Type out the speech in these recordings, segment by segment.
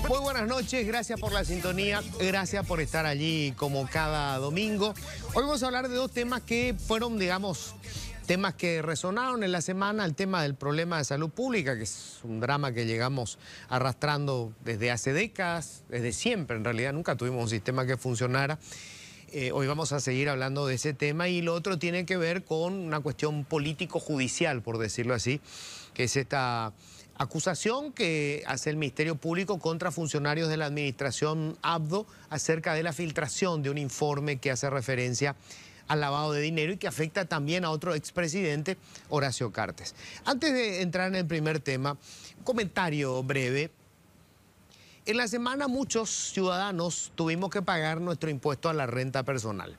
Muy buenas noches, gracias por la sintonía, gracias por estar allí como cada domingo. Hoy vamos a hablar de dos temas que fueron, digamos, temas que resonaron en la semana. El tema del problema de salud pública, que es un drama que llegamos arrastrando desde hace décadas, desde siempre en realidad, nunca tuvimos un sistema que funcionara. Hoy vamos a seguir hablando de ese tema, y lo otro tiene que ver con una cuestión político-judicial, por decirlo así, que es esta acusación que hace el Ministerio Público contra funcionarios de la administración Abdo acerca de la filtración de un informe que hace referencia al lavado de dinero y que afecta también a otro expresidente, Horacio Cartes. Antes de entrar en el primer tema, un comentario breve. En la semana muchos ciudadanos tuvimos que pagar nuestro impuesto a la renta personal.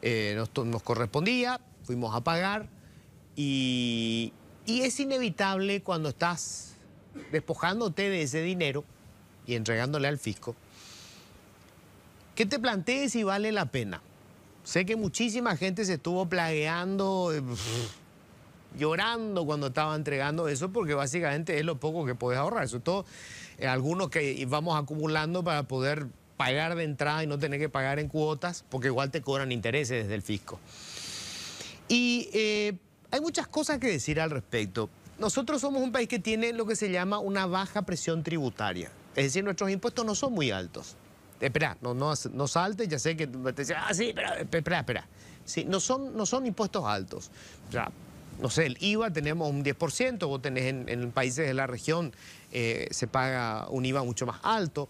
Nos correspondía, fuimos a pagar y es inevitable cuando estás despojándote de ese dinero y entregándole al fisco, que te plantees si vale la pena. Sé que muchísima gente se estuvo plagueando, llorando cuando estaba entregando eso, porque básicamente es lo poco que puedes ahorrar. Sobre todo algunos que vamos acumulando para poder pagar de entrada y no tener que pagar en cuotas, porque igual te cobran intereses desde el fisco. Y hay muchas cosas que decir al respecto. Nosotros somos un país que tiene lo que se llama una baja presión tributaria. Es decir, nuestros impuestos no son muy altos. Espera, no saltes, ya sé que te decía, sí, pero espera. Sí, no son impuestos altos. O sea, no sé, el IVA tenemos un 10%, vos tenés en países de la región se paga un IVA mucho más alto.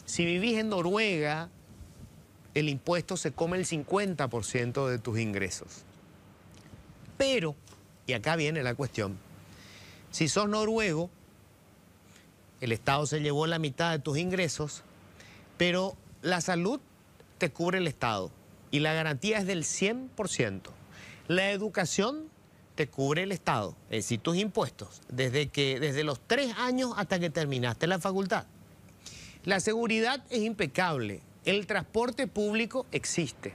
Si vivís en Noruega, el impuesto se come el 50% de tus ingresos. Pero, y acá viene la cuestión, si sos noruego, el Estado se llevó la mitad de tus ingresos, pero la salud te cubre el Estado y la garantía es del 100%. La educación te cubre el Estado, es decir, tus impuestos, desde los 3 años hasta que terminaste la facultad. La seguridad es impecable, el transporte público existe.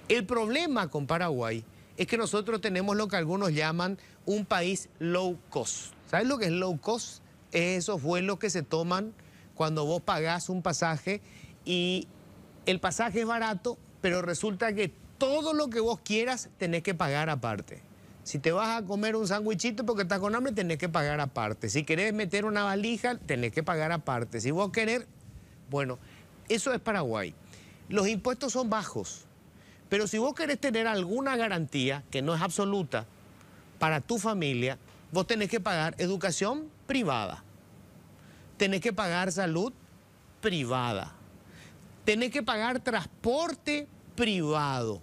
El problema con Paraguay es que nosotros tenemos lo que algunos llaman un país low cost. ¿Sabes lo que es low cost? Es esos vuelos que se toman cuando vos pagás un pasaje y el pasaje es barato, pero resulta que todo lo que vos quieras tenés que pagar aparte. Si te vas a comer un sándwichito porque estás con hambre, tenés que pagar aparte. Si querés meter una valija, tenés que pagar aparte. Si vos querés... Bueno, eso es Paraguay. Los impuestos son bajos, pero si vos querés tener alguna garantía, que no es absoluta, para tu familia, vos tenés que pagar educación privada. Tenés que pagar salud privada. Tenés que pagar transporte privado.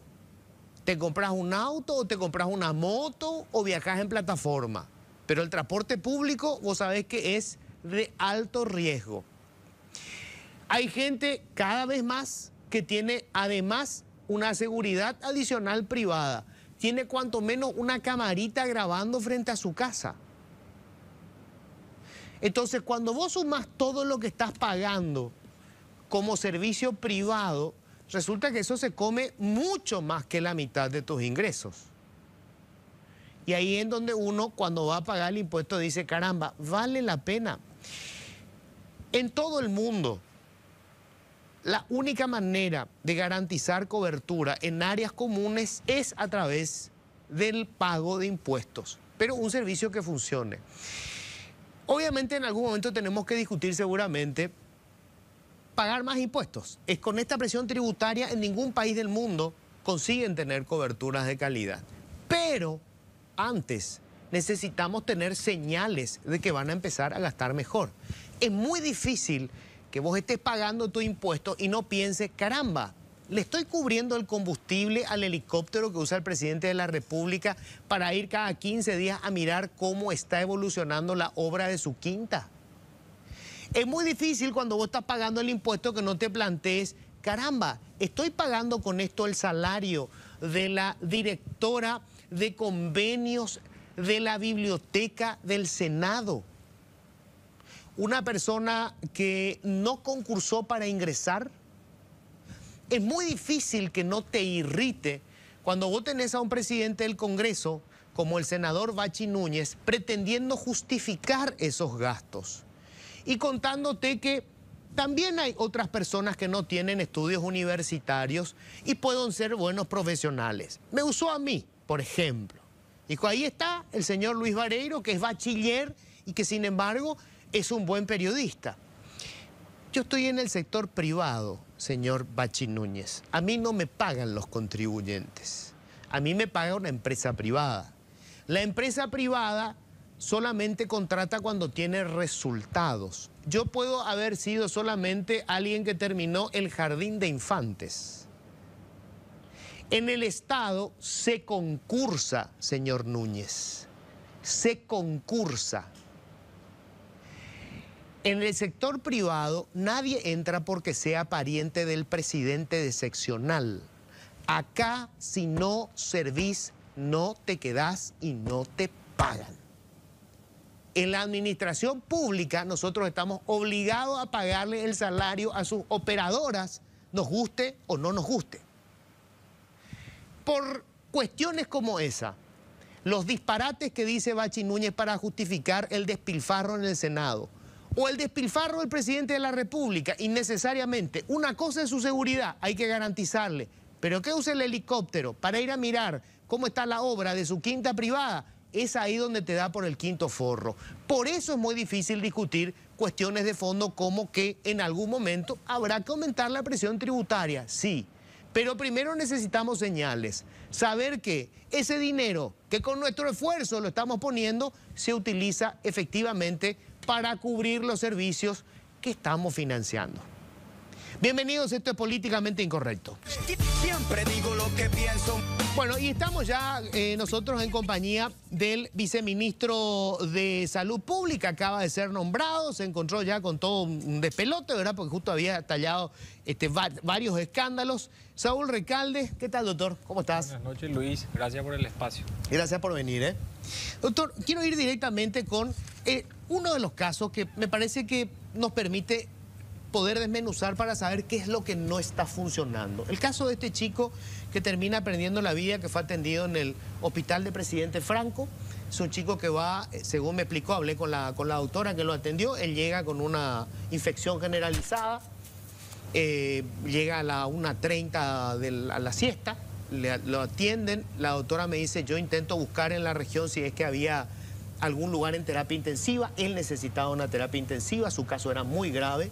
Te compras un auto o te compras una moto o viajas en plataforma. Pero el transporte público, vos sabés que es de alto riesgo. Hay gente cada vez más que tiene además una seguridad adicional privada. Tiene cuanto menos una camarita grabando frente a su casa. Entonces, cuando vos sumás todo lo que estás pagando como servicio privado, resulta que eso se come mucho más que la mitad de tus ingresos. Y ahí es donde uno, cuando va a pagar el impuesto, dice, caramba, vale la pena. En todo el mundo, la única manera de garantizar cobertura en áreas comunes es a través del pago de impuestos, pero un servicio que funcione. Obviamente en algún momento tenemos que discutir seguramente pagar más impuestos. Es con esta presión tributaria en ningún país del mundo consiguen tener coberturas de calidad. Pero antes necesitamos tener señales de que van a empezar a gastar mejor. Es muy difícil que vos estés pagando tu impuesto y no pienses, caramba, le estoy cubriendo el combustible al helicóptero que usa el presidente de la República para ir cada 15 días a mirar cómo está evolucionando la obra de su quinta. Es muy difícil cuando vos estás pagando el impuesto que no te plantees, caramba, estoy pagando con esto el salario de la directora de convenios de la biblioteca del Senado. Una persona que no concursó para ingresar. Es muy difícil que no te irrite cuando vos tenés a un presidente del Congreso como el senador Bachi Núñez pretendiendo justificar esos gastos. y contándote que también hay otras personas que no tienen estudios universitarios y pueden ser buenos profesionales. Me usó a mí, por ejemplo. Dijo, ahí está el señor Luis Vareiro, que es bachiller y que sin embargo es un buen periodista. Yo estoy en el sector privado, señor Bachi Núñez. A mí no me pagan los contribuyentes. A mí me paga una empresa privada. La empresa privada solamente contrata cuando tiene resultados. Yo puedo haber sido solamente alguien que terminó el jardín de infantes. En el Estado se concursa, señor Núñez. Se concursa. En el sector privado nadie entra porque sea pariente del presidente de seccional. Acá si no servís, no te quedás y no te pagan. En la administración pública nosotros estamos obligados a pagarle el salario a sus operadoras, nos guste o no nos guste. Por cuestiones como esa, los disparates que dice Bachi Núñez para justificar el despilfarro en el Senado, o el despilfarro del presidente de la República, innecesariamente. Una cosa es su seguridad, hay que garantizarle. Pero que use el helicóptero para ir a mirar cómo está la obra de su quinta privada, es ahí donde te da por el quinto forro. Por eso es muy difícil discutir cuestiones de fondo como que en algún momento habrá que aumentar la presión tributaria, sí. Pero primero necesitamos señales, saber que ese dinero que con nuestro esfuerzo lo estamos poniendo se utiliza efectivamente para cubrir los servicios que estamos financiando. Bienvenidos, esto es Políticamente Incorrecto. Siempre digo lo que pienso. Bueno, y estamos ya nosotros en compañía del viceministro de Salud Pública, acaba de ser nombrado, se encontró ya con todo un despelote, ¿verdad? Porque justo había tallado varios escándalos. Saúl Recalde, ¿qué tal, doctor? ¿Cómo estás? Buenas noches, Luis. Gracias por el espacio. Gracias por venir, ¿eh? Doctor, quiero ir directamente con uno de los casos que me parece que nos permite poder desmenuzar para saber qué es lo que no está funcionando. El caso de este chico que termina perdiendo la vida, que fue atendido en el hospital de Presidente Franco. Es un chico que va, según me explicó, hablé con la doctora que lo atendió, él llega con una infección generalizada, llega a la 1:30 a la siesta, lo atienden, la doctora me dice, yo intento buscar en la región si es que había algún lugar en terapia intensiva, él necesitaba una terapia intensiva, su caso era muy grave.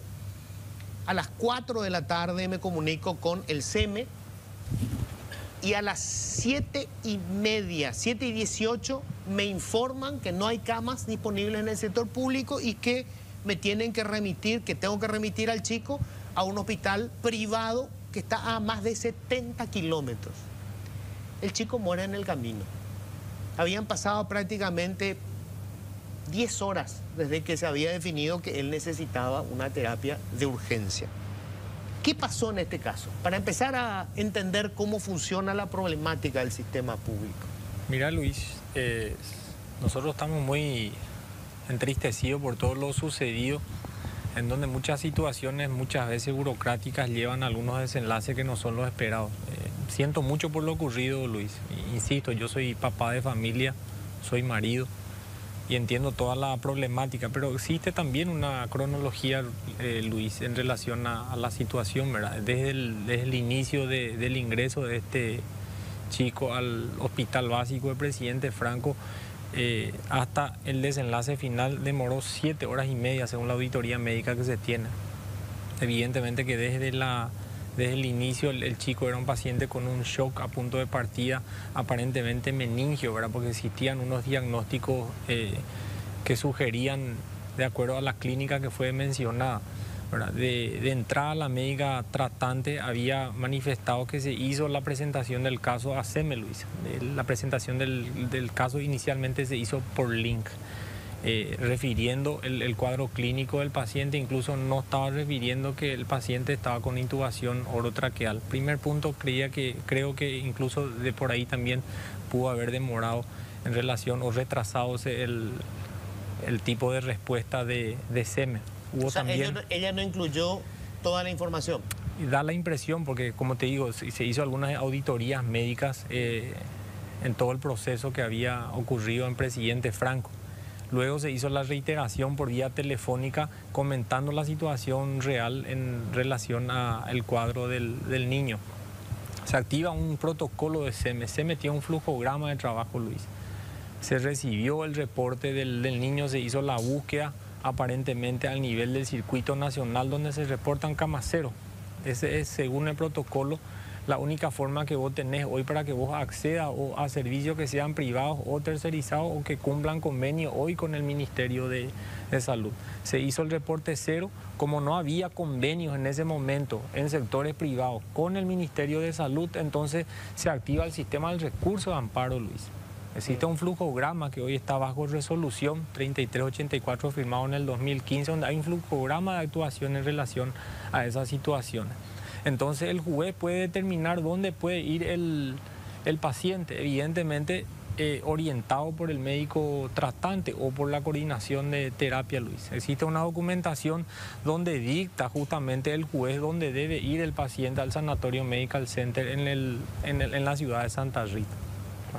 A las 4 de la tarde me comunico con el SEME y a las 7:30, 7:18, me informan que no hay camas disponibles en el sector público y que me tienen que remitir, que tengo que remitir al chico a un hospital privado que está a más de 70 kilómetros. El chico muere en el camino. Habían pasado prácticamente 10 horas desde que se había definido que él necesitaba una terapia de urgencia. ¿Qué pasó en este caso? Para empezar a entender cómo funciona la problemática del sistema público. Mira, Luis, nosotros estamos muy entristecidos por todo lo sucedido, en donde muchas situaciones, muchas veces burocráticas, llevan a algunos desenlaces que no son los esperados. Siento mucho por lo ocurrido, Luis. Insisto, yo soy papá de familia, soy marido, y entiendo toda la problemática, pero existe también una cronología, Luis, en relación a la situación, ¿verdad? Desde el inicio del ingreso de este chico al hospital básico de Presidente Franco hasta el desenlace final demoró 7 horas y media, según la auditoría médica que se tiene. Evidentemente que desde el inicio el chico era un paciente con un shock a punto de partida, aparentemente meningio, ¿verdad? Porque existían unos diagnósticos que sugerían, de acuerdo a la clínica que fue mencionada, ¿verdad? De entrada, la médica tratante había manifestado que se hizo la presentación del caso a SEME, Luis. La presentación del caso inicialmente se hizo por link. Refiriendo el cuadro clínico del paciente, incluso no estaba refiriendo que el paciente estaba con intubación orotraqueal. Primer punto, creo que incluso de por ahí también pudo haber demorado en relación o retrasado el tipo de respuesta de SEME. O sea, también, ella no incluyó toda la información. Da la impresión, porque como te digo, se hizo algunas auditorías médicas en todo el proceso que había ocurrido en Presidente Franco. Luego se hizo la reiteración por vía telefónica comentando la situación real en relación al cuadro del niño. Se activa un protocolo de SEME, se metió un flujograma de trabajo, Luis. Se recibió el reporte del niño, se hizo la búsqueda aparentemente al nivel del circuito nacional donde se reportan camas cero. Ese es, según el protocolo, la única forma que vos tenés hoy para que vos accedas a servicios que sean privados o tercerizados o que cumplan convenio hoy con el Ministerio de Salud. Se hizo el reporte cero, como no había convenios en ese momento en sectores privados con el Ministerio de Salud, entonces se activa el sistema del recurso de amparo, Luis. Existe un flujograma que hoy está bajo resolución 3384 firmado en el 2015, donde hay un flujograma de actuación en relación a esas situaciones. Entonces el juez puede determinar dónde puede ir el paciente, evidentemente orientado por el médico tratante o por la coordinación de terapia, Luis. Existe una documentación donde dicta justamente el juez dónde debe ir el paciente al Sanatorio Medical Center en la ciudad de Santa Rita.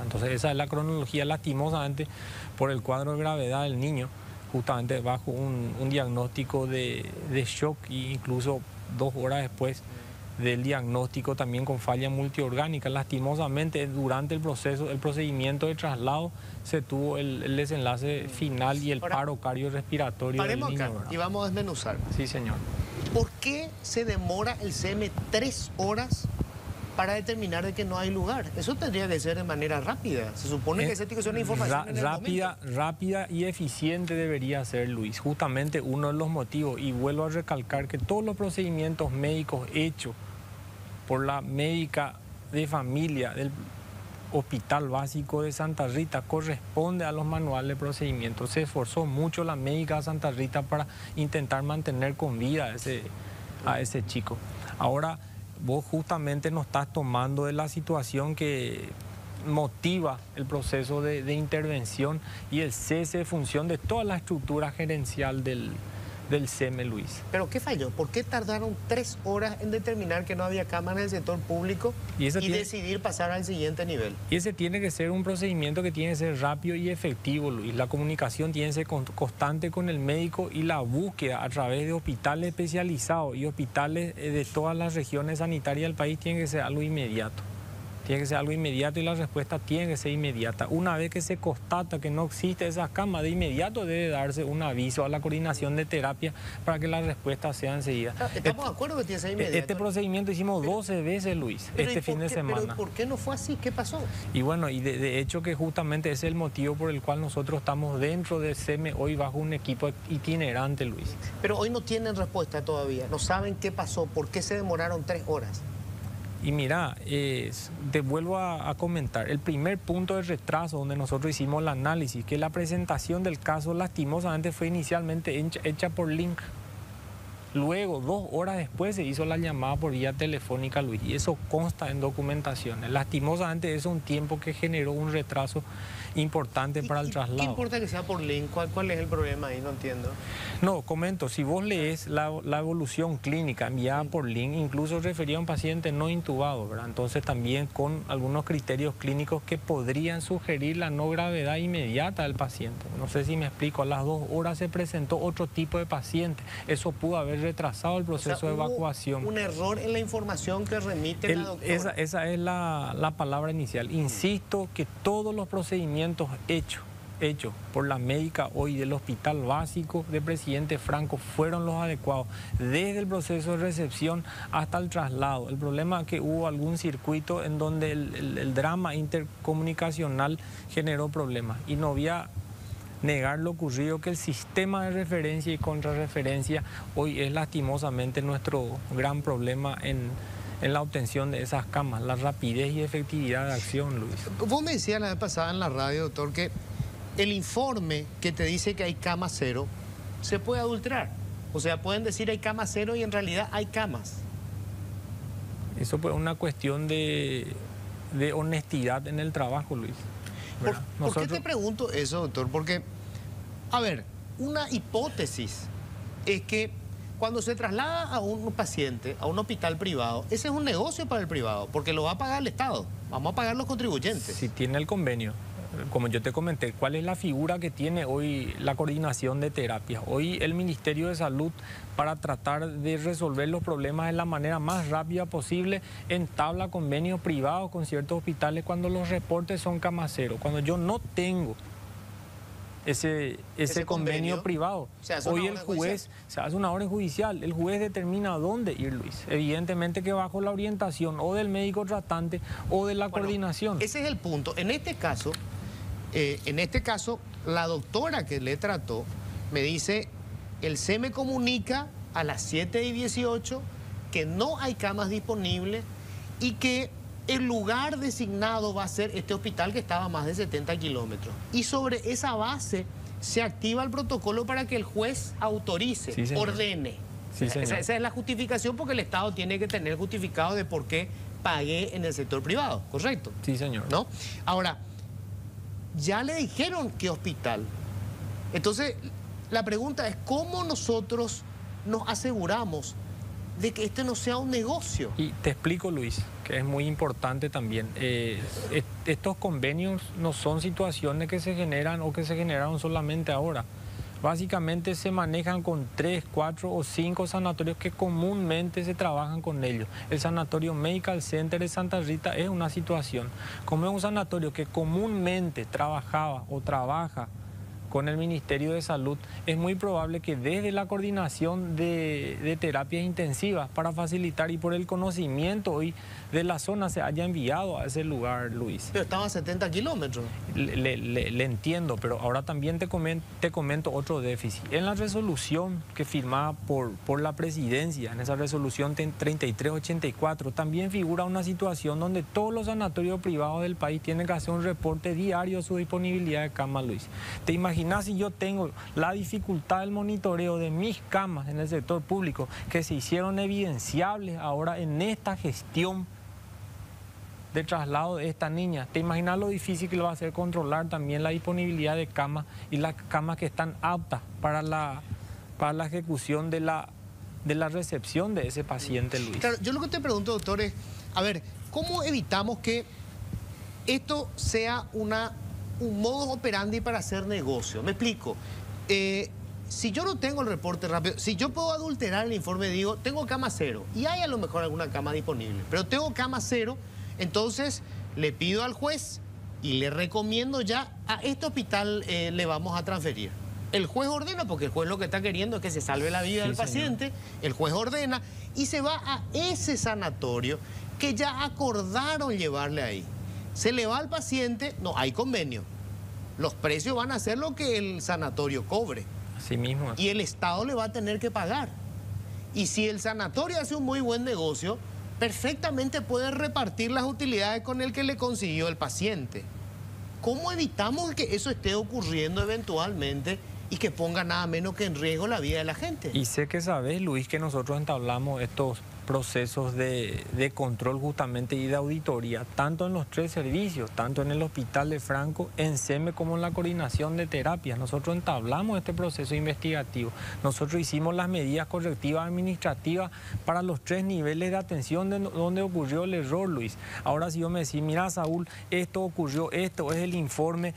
Entonces esa es la cronología, lastimosamente por el cuadro de gravedad del niño, justamente bajo un diagnóstico de shock e incluso 2 horas después del diagnóstico también con falla multiorgánica. Lastimosamente durante el procedimiento de traslado se tuvo el desenlace final y el paro cardiorrespiratorio del niño. Paremos acá y vamos a desmenuzar. Sí, señor. ¿Por qué se demora el SEME 3 horas para determinar de que no hay lugar? Eso tendría que ser de manera rápida. Se supone que esa tiene que ser una información en el momento. Rápida y eficiente debería ser, Luis. Justamente uno de los motivos, y vuelvo a recalcar que todos los procedimientos médicos hechos por la médica de familia del Hospital Básico de Santa Rita corresponde a los manuales de procedimientos. Se esforzó mucho la médica de Santa Rita para intentar mantener con vida a ese chico. Ahora, vos justamente nos estás tomando de la situación que motiva el proceso de intervención y el cese de función de toda la estructura gerencial del SEME, Luis. ¿Pero qué falló? ¿Por qué tardaron 3 horas en determinar que no había cama en el sector público y decidir pasar al siguiente nivel? Y ese tiene que ser un procedimiento que tiene que ser rápido y efectivo, Luis. La comunicación tiene que ser constante con el médico y la búsqueda a través de hospitales especializados y hospitales de todas las regiones sanitarias del país tiene que ser algo inmediato. Tiene que ser algo inmediato y la respuesta tiene que ser inmediata. Una vez que se constata que no existe esa cama, de inmediato debe darse un aviso a la coordinación de terapia para que la respuesta sea enseguida. Estamos de acuerdo que tiene que ser inmediato. Este procedimiento hicimos 12 veces, Luis, este fin de semana. ¿Pero por qué no fue así? ¿Qué pasó? Y bueno, y de hecho que justamente ese es el motivo por el cual nosotros estamos dentro del SEME hoy bajo un equipo itinerante, Luis. Pero hoy no tienen respuesta todavía. No saben qué pasó, por qué se demoraron 3 horas. Y mira, te vuelvo a comentar, el primer punto de retraso donde nosotros hicimos el análisis, que la presentación del caso lastimosamente fue inicialmente hecha por link. Luego, 2 horas después, se hizo la llamada por vía telefónica, Luis, y eso consta en documentaciones. Lastimosamente, eso es un tiempo que generó un retraso importante para el traslado. ¿Qué importa que sea por link? ¿Cuál es el problema ahí? No entiendo. No, comento, si vos lees la evolución clínica enviada por link, incluso refería a un paciente no intubado, ¿verdad? Entonces también con algunos criterios clínicos que podrían sugerir la no gravedad inmediata del paciente. No sé si me explico, a las 2 horas se presentó otro tipo de paciente. Eso pudo haber retrasado el proceso de evacuación. Un error en la información que remite la doctora. Esa es la palabra inicial. Insisto que todos los procedimientos hechos por la médica hoy del Hospital Básico de Presidente Franco fueron los adecuados, desde el proceso de recepción hasta el traslado. El problema es que hubo algún circuito en donde el drama intercomunicacional generó problemas y no había negar lo ocurrido, que el sistema de referencia y contrarreferencia hoy es lastimosamente nuestro gran problema en la obtención de esas camas, la rapidez y efectividad de acción, Luis. Vos me decías la vez pasada en la radio, doctor, que el informe que te dice que hay cama cero se puede adulterar. O sea, pueden decir hay cama cero y en realidad hay camas. Eso es una cuestión de honestidad en el trabajo, Luis. ¿Por qué te pregunto eso, doctor? Porque, a ver, una hipótesis es que cuando se traslada a un paciente a un hospital privado, ese es un negocio para el privado, porque lo va a pagar el Estado. Vamos a pagar los contribuyentes. Si tiene el convenio. como yo te comenté, ¿cuál es la figura que tiene hoy la coordinación de terapias? Hoy el Ministerio de Salud, para tratar de resolver los problemas de la manera más rápida posible, entabla convenios privados con ciertos hospitales cuando los reportes son cama cero. Cuando yo no tengo ese convenio privado, hoy el juez se hace una orden judicial, el juez determina a dónde ir, Luis. Evidentemente que bajo la orientación o del médico tratante o de la coordinación. Ese es el punto. En este caso, la doctora que le trató me dice, el C me comunica a las 7:18 que no hay camas disponibles y que el lugar designado va a ser este hospital que estaba a más de 70 kilómetros. Y sobre esa base se activa el protocolo para que el juez autorice, sí, ordene. Sí, esa es la justificación, porque el Estado tiene que tener justificado de por qué pagué en el sector privado, ¿correcto? Sí, señor. ¿No? Ahora, ya le dijeron qué hospital. Entonces, la pregunta es, ¿cómo nosotros nos aseguramos de que este no sea un negocio? Y te explico, Luis, que es muy importante también. Estos convenios no son situaciones que se generan o que se generaron solamente ahora. Básicamente se manejan con 3, 4 o 5 sanatorios que comúnmente se trabajan con ellos. El Sanatorio Medical Center de Santa Rita es una situación. Como es un sanatorio que comúnmente trabajaba o trabaja con el Ministerio de Salud, es muy probable que desde la coordinación de terapias intensivas, para facilitar y por el conocimiento hoy de la zona, se haya enviado a ese lugar, Luis. Pero estaba a 70 kilómetros. Le entiendo, pero ahora también te comento otro déficit. En la resolución que firmada por la presidencia, en esa resolución 3384, también figura una situación donde todos los sanatorios privados del país tienen que hacer un reporte diario de su disponibilidad de camas, Luis. ¿Te imaginas si yo tengo la dificultad del monitoreo de mis camas en el sector público, que se hicieron evidenciables ahora en esta gestión de traslado de esta niña? ¿Te imaginas lo difícil que lo va a hacer controlar también la disponibilidad de camas y las camas que están aptas para la ejecución de la recepción de ese paciente, Luis? Claro, yo lo que te pregunto, doctor, es, a ver, ¿cómo evitamos que esto sea un modus operandi para hacer negocio? Me explico. Si yo no tengo el reporte rápido, si yo puedo adulterar el informe, digo, tengo cama cero, y hay a lo mejor alguna cama disponible, pero tengo cama cero, entonces le pido al juez y le recomiendo ya, a este hospital le vamos a transferir. El juez ordena, porque el juez lo que está queriendo es que se salve la vida del paciente, el juez ordena y se va a ese sanatorio que ya acordaron llevarle ahí. Se le va al paciente, no hay convenio. Los precios van a ser lo que el sanatorio cobre. Así mismo. Y el Estado le va a tener que pagar. Y si el sanatorio hace un muy buen negocio, perfectamente puede repartir las utilidades con el que le consiguió el paciente. ¿Cómo evitamos que eso esté ocurriendo eventualmente y que ponga nada menos que en riesgo la vida de la gente? Y sé que sabes, Luis, que nosotros entablamos estos procesos de control justamente y de auditoría, tanto en los 3 servicios, tanto en el Hospital de Franco, en SEME, como en la coordinación de terapias. Nosotros entablamos este proceso investigativo. Nosotros hicimos las medidas correctivas administrativas para los 3 niveles de atención donde ocurrió el error, Luis. Ahora si yo me decís, mira, Saúl, esto ocurrió, esto es el informe,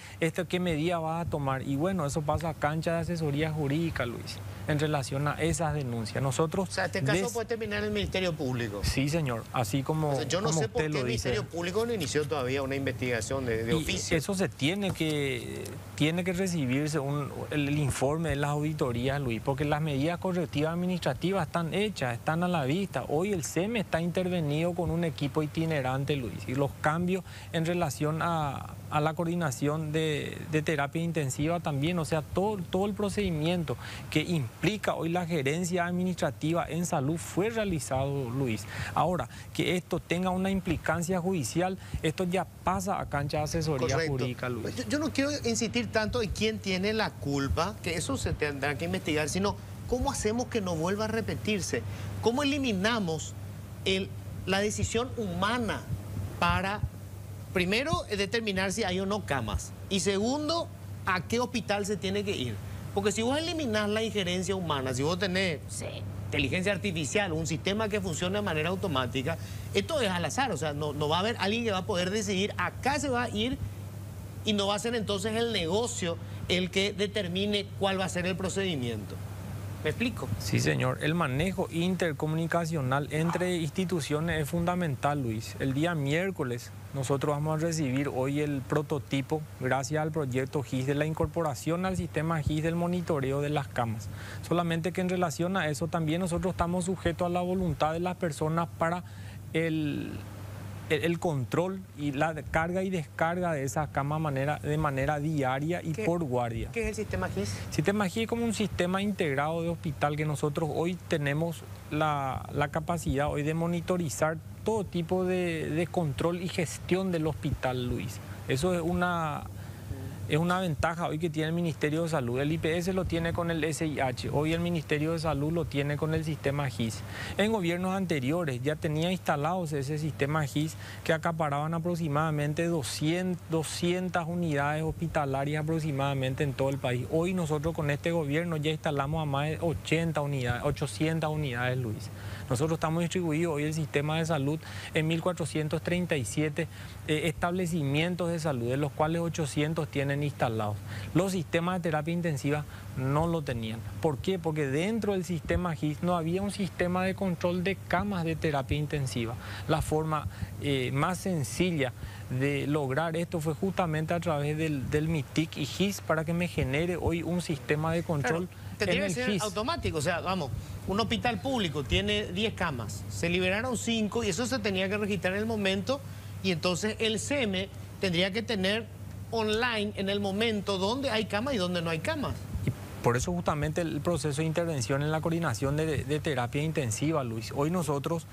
¿qué medida vas a tomar? Y bueno, eso pasa a cancha de asesoría jurídica, Luis, en relación a esas denuncias. Nosotros... O sea, este caso puede terminar en el Ministerio Público. Sí, señor, así como... O sea, yo no sé por qué el Ministerio Público no inició todavía una investigación de oficio. Eso se tiene que recibirse el informe de las auditorías, Luis, porque las medidas correctivas administrativas están hechas, están a la vista. Hoy el SEME está intervenido con un equipo itinerante, Luis, y los cambios en relación a la coordinación de terapia intensiva también, o sea, todo el procedimiento que implica hoy la gerencia administrativa en salud fue realizado, Luis. Ahora, que esto tenga una implicancia judicial, esto ya pasa a cancha de asesoría jurídica, Luis. Yo no quiero insistir tanto en quién tiene la culpa, que eso se tendrá que investigar, sino cómo hacemos que no vuelva a repetirse, cómo eliminamos la decisión humana para... Primero, determinar si hay o no camas. Y segundo, a qué hospital se tiene que ir. Porque si vos eliminás la injerencia humana, si vos tenés inteligencia artificial, un sistema que funciona de manera automática, esto es al azar. O sea, no va a haber alguien que va a poder decidir, acá se va a ir y no va a ser entonces el negocio el que determine cuál va a ser el procedimiento. ¿Me explico? Sí, señor. El manejo intercomunicacional entre instituciones es fundamental, Luis. El día miércoles nosotros vamos a recibir hoy el prototipo, gracias al proyecto GIS, de la incorporación al sistema GIS del monitoreo de las camas. Solamente que en relación a eso también nosotros estamos sujetos a la voluntad de las personas para el control y la carga y descarga de esas camas de manera diaria y por guardia. ¿Qué es el sistema GIS? El sistema GIS es como un sistema integrado de hospital que nosotros hoy tenemos la capacidad hoy de monitorizar todo tipo de control y gestión del hospital, Luis. Eso es una ventaja hoy que tiene el Ministerio de Salud. El IPS lo tiene con el SIH, hoy el Ministerio de Salud lo tiene con el sistema GIS. En gobiernos anteriores ya tenía instalados ese sistema GIS que acaparaban aproximadamente 200 unidades hospitalarias aproximadamente en todo el país. Hoy nosotros con este gobierno ya instalamos a más de 800 unidades, Luis. Nosotros estamos distribuidos hoy el sistema de salud en 1.437 establecimientos de salud, de los cuales 800 tienen instalados. Los sistemas de terapia intensiva no lo tenían. ¿Por qué? Porque dentro del sistema GIS no había un sistema de control de camas de terapia intensiva. La forma más sencilla de lograr esto fue justamente a través del MITIC y GIS para que me genere hoy un sistema de control. Claro, tendría que ser automático, o sea, vamos, un hospital público tiene 10 camas, se liberaron 5 y eso se tenía que registrar en el momento y entonces el SEME tendría que tener online en el momento dónde hay camas y dónde no hay camas. Y por eso justamente el proceso de intervención en la coordinación de terapia intensiva, Luis. Hoy nosotros,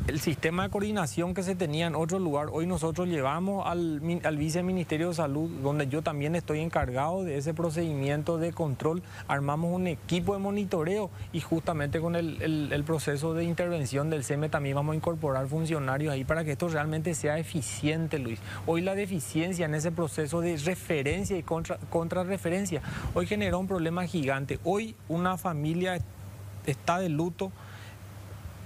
el sistema de coordinación que se tenía en otro lugar, hoy nosotros llevamos al Viceministerio de Salud, donde yo también estoy encargado de ese procedimiento de control, armamos un equipo de monitoreo y justamente con el proceso de intervención del SEME también vamos a incorporar funcionarios ahí para que esto realmente sea eficiente, Luis. Hoy la deficiencia en ese proceso de referencia y contrarreferencia, hoy generó un problema gigante. Hoy una familia está de luto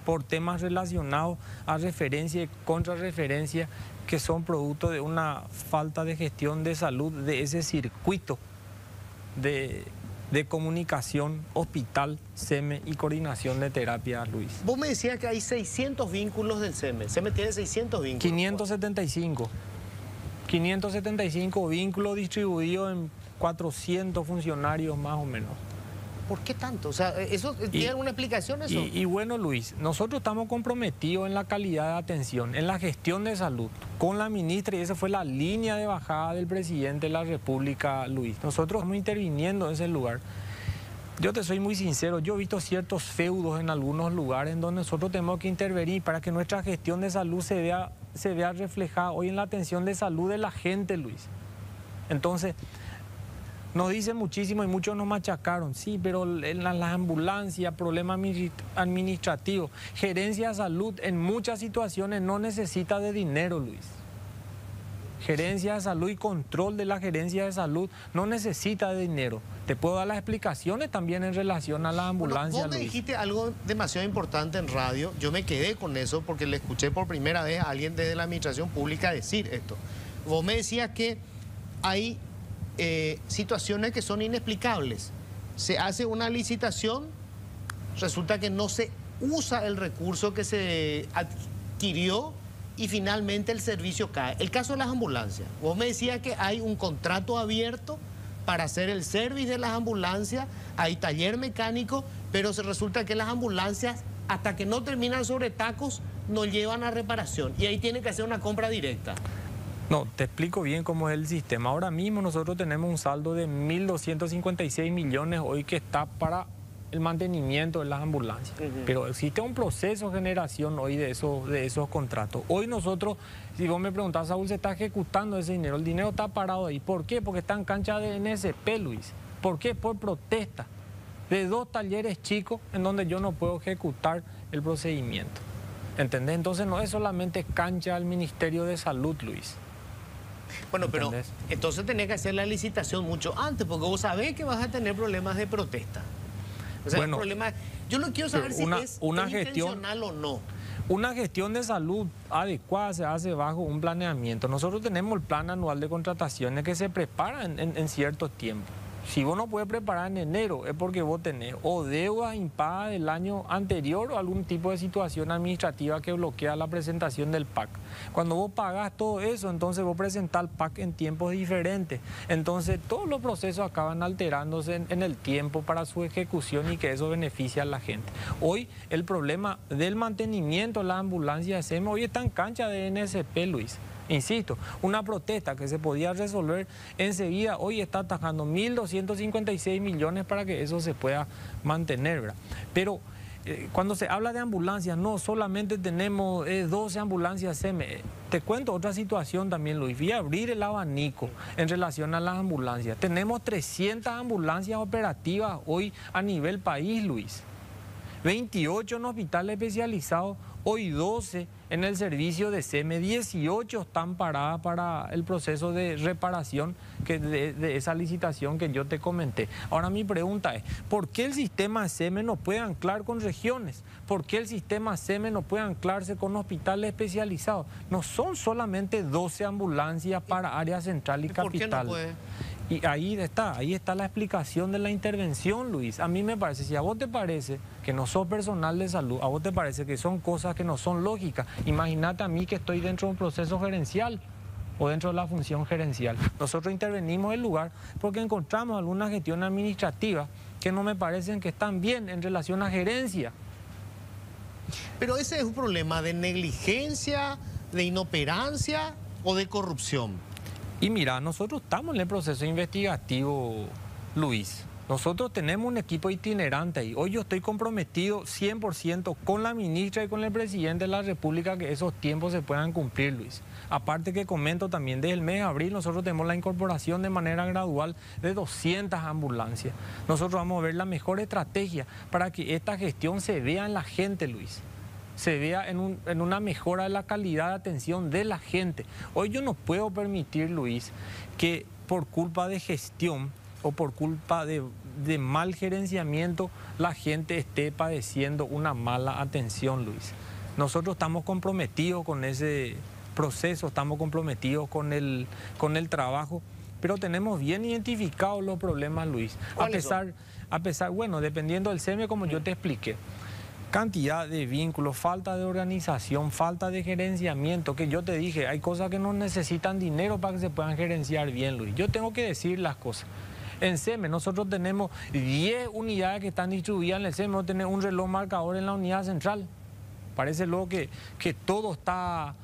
por temas relacionados a referencia y contrarreferencia que son producto de una falta de gestión de salud de ese circuito de comunicación, hospital, SEME y coordinación de terapia, Luis. Vos me decías que hay 600 vínculos del SEME. SEME tiene 600 vínculos. 575 vínculos distribuidos en 400 funcionarios más o menos. ¿Por qué tanto? O sea, ¿eso tiene alguna explicación eso? Y bueno, Luis, nosotros estamos comprometidos en la calidad de atención, en la gestión de salud, con la ministra, y esa fue la línea de bajada del presidente de la República, Luis. Nosotros estamos interviniendo en ese lugar. Yo te soy muy sincero, yo he visto ciertos feudos en algunos lugares en donde nosotros tenemos que intervenir para que nuestra gestión de salud se vea reflejada hoy en la atención de salud de la gente, Luis. Entonces, nos dicen muchísimo y muchos nos machacaron, sí, pero en las ambulancias, problemas administrativos, gerencia de salud en muchas situaciones no necesita de dinero, Luis. Gerencia de salud y control de la gerencia de salud no necesita de dinero. Te puedo dar las explicaciones también en relación a las ambulancias, vos me Luis. dijiste algo demasiado importante en radio, yo me quedé con eso porque le escuché por primera vez a alguien desde la administración pública decir esto. Vos me decías que hay situaciones que son inexplicables. Se hace una licitación, resulta que no se usa el recurso que se adquirió y finalmente el servicio cae. El caso de las ambulancias. Vos me decías que hay un contrato abierto para hacer el servicio de las ambulancias, hay taller mecánico, pero resulta que las ambulancias, hasta que no terminan sobre tacos, no llevan a reparación y ahí tienen que hacer una compra directa. No, te explico bien cómo es el sistema. Ahora mismo nosotros tenemos un saldo de 1.256 millones hoy que está para el mantenimiento de las ambulancias. Pero existe un proceso de generación hoy de esos contratos. Hoy nosotros, si vos me preguntás, Saúl, se está ejecutando ese dinero. El dinero está parado ahí. ¿Por qué? Porque está en cancha de NSP, Luis. ¿Por qué? Por protesta de 2 talleres chicos en donde yo no puedo ejecutar el procedimiento. ¿Entendés? Entonces no es solamente cancha al Ministerio de Salud, Luis. Bueno, pero ¿entendés? entonces tenés que hacer la licitación mucho antes, porque vos sabés que vas a tener problemas de protesta. O sea, bueno, yo no quiero saber si es una gestión, intencional o no. Una gestión de salud adecuada se hace bajo un planeamiento. Nosotros tenemos el plan anual de contrataciones que se prepara en cierto tiempo. Si vos no puedes preparar en enero es porque vos tenés o deudas impagadas del año anterior o algún tipo de situación administrativa que bloquea la presentación del PAC. Cuando vos pagás todo eso, entonces vos presentás el PAC en tiempos diferentes. Entonces todos los procesos acaban alterándose en el tiempo para su ejecución y que eso beneficia a la gente. Hoy el problema del mantenimiento de las ambulancias de SEME hoy está en cancha de NSP, Luis. Insisto, una protesta que se podía resolver enseguida, hoy está atajando 1.256 millones para que eso se pueda mantener, ¿verdad? Pero cuando se habla de ambulancias, no solamente tenemos 12 ambulancias SEME. Te cuento otra situación también, Luis. Voy a abrir el abanico en relación a las ambulancias. Tenemos 300 ambulancias operativas hoy a nivel país, Luis. 28 en hospitales especializados, hoy 12 en el servicio de SEME, 18 están paradas para el proceso de reparación de esa licitación que yo te comenté. Ahora mi pregunta es, ¿por qué el sistema SEME no puede anclar con regiones? ¿Por qué el sistema SEME no puede anclarse con hospitales especializados? No son solamente 12 ambulancias para área central y capital. ¿Por qué no puede? Y ahí está la explicación de la intervención, Luis. A mí me parece, si a vos te parece que no sos personal de salud, a vos te parece que son cosas que no son lógicas, imagínate a mí que estoy dentro de un proceso gerencial o dentro de la función gerencial. Nosotros intervenimos en el lugar porque encontramos algunas gestiones administrativas que no me parecen que están bien en relación a gerencia. Pero ese es un problema de negligencia, de inoperancia o de corrupción. Y mira, nosotros estamos en el proceso investigativo, Luis. Nosotros tenemos un equipo itinerante ahí. Hoy yo estoy comprometido 100% con la ministra y con el presidente de la República que esos tiempos se puedan cumplir, Luis. Aparte que comento también, desde el mes de abril nosotros tenemos la incorporación de manera gradual de 200 ambulancias. Nosotros vamos a ver la mejor estrategia para que esta gestión se vea en la gente, Luis. Se vea en una mejora de la calidad de atención de la gente. Hoy yo no puedo permitir, Luis, que por culpa de gestión o por culpa de mal gerenciamiento la gente esté padeciendo una mala atención, Luis. Nosotros estamos comprometidos con ese proceso, estamos comprometidos con el trabajo, pero tenemos bien identificados los problemas, Luis. A pesar, bueno, dependiendo del SEME, como yo te expliqué. Cantidad de vínculos, falta de organización, falta de gerenciamiento, que yo te dije, hay cosas que no necesitan dinero para que se puedan gerenciar bien, Luis. Yo tengo que decir las cosas. En SEME nosotros tenemos 10 unidades que están distribuidas en el SEME, no tenemos un reloj marcador en la unidad central. Parece luego que todo está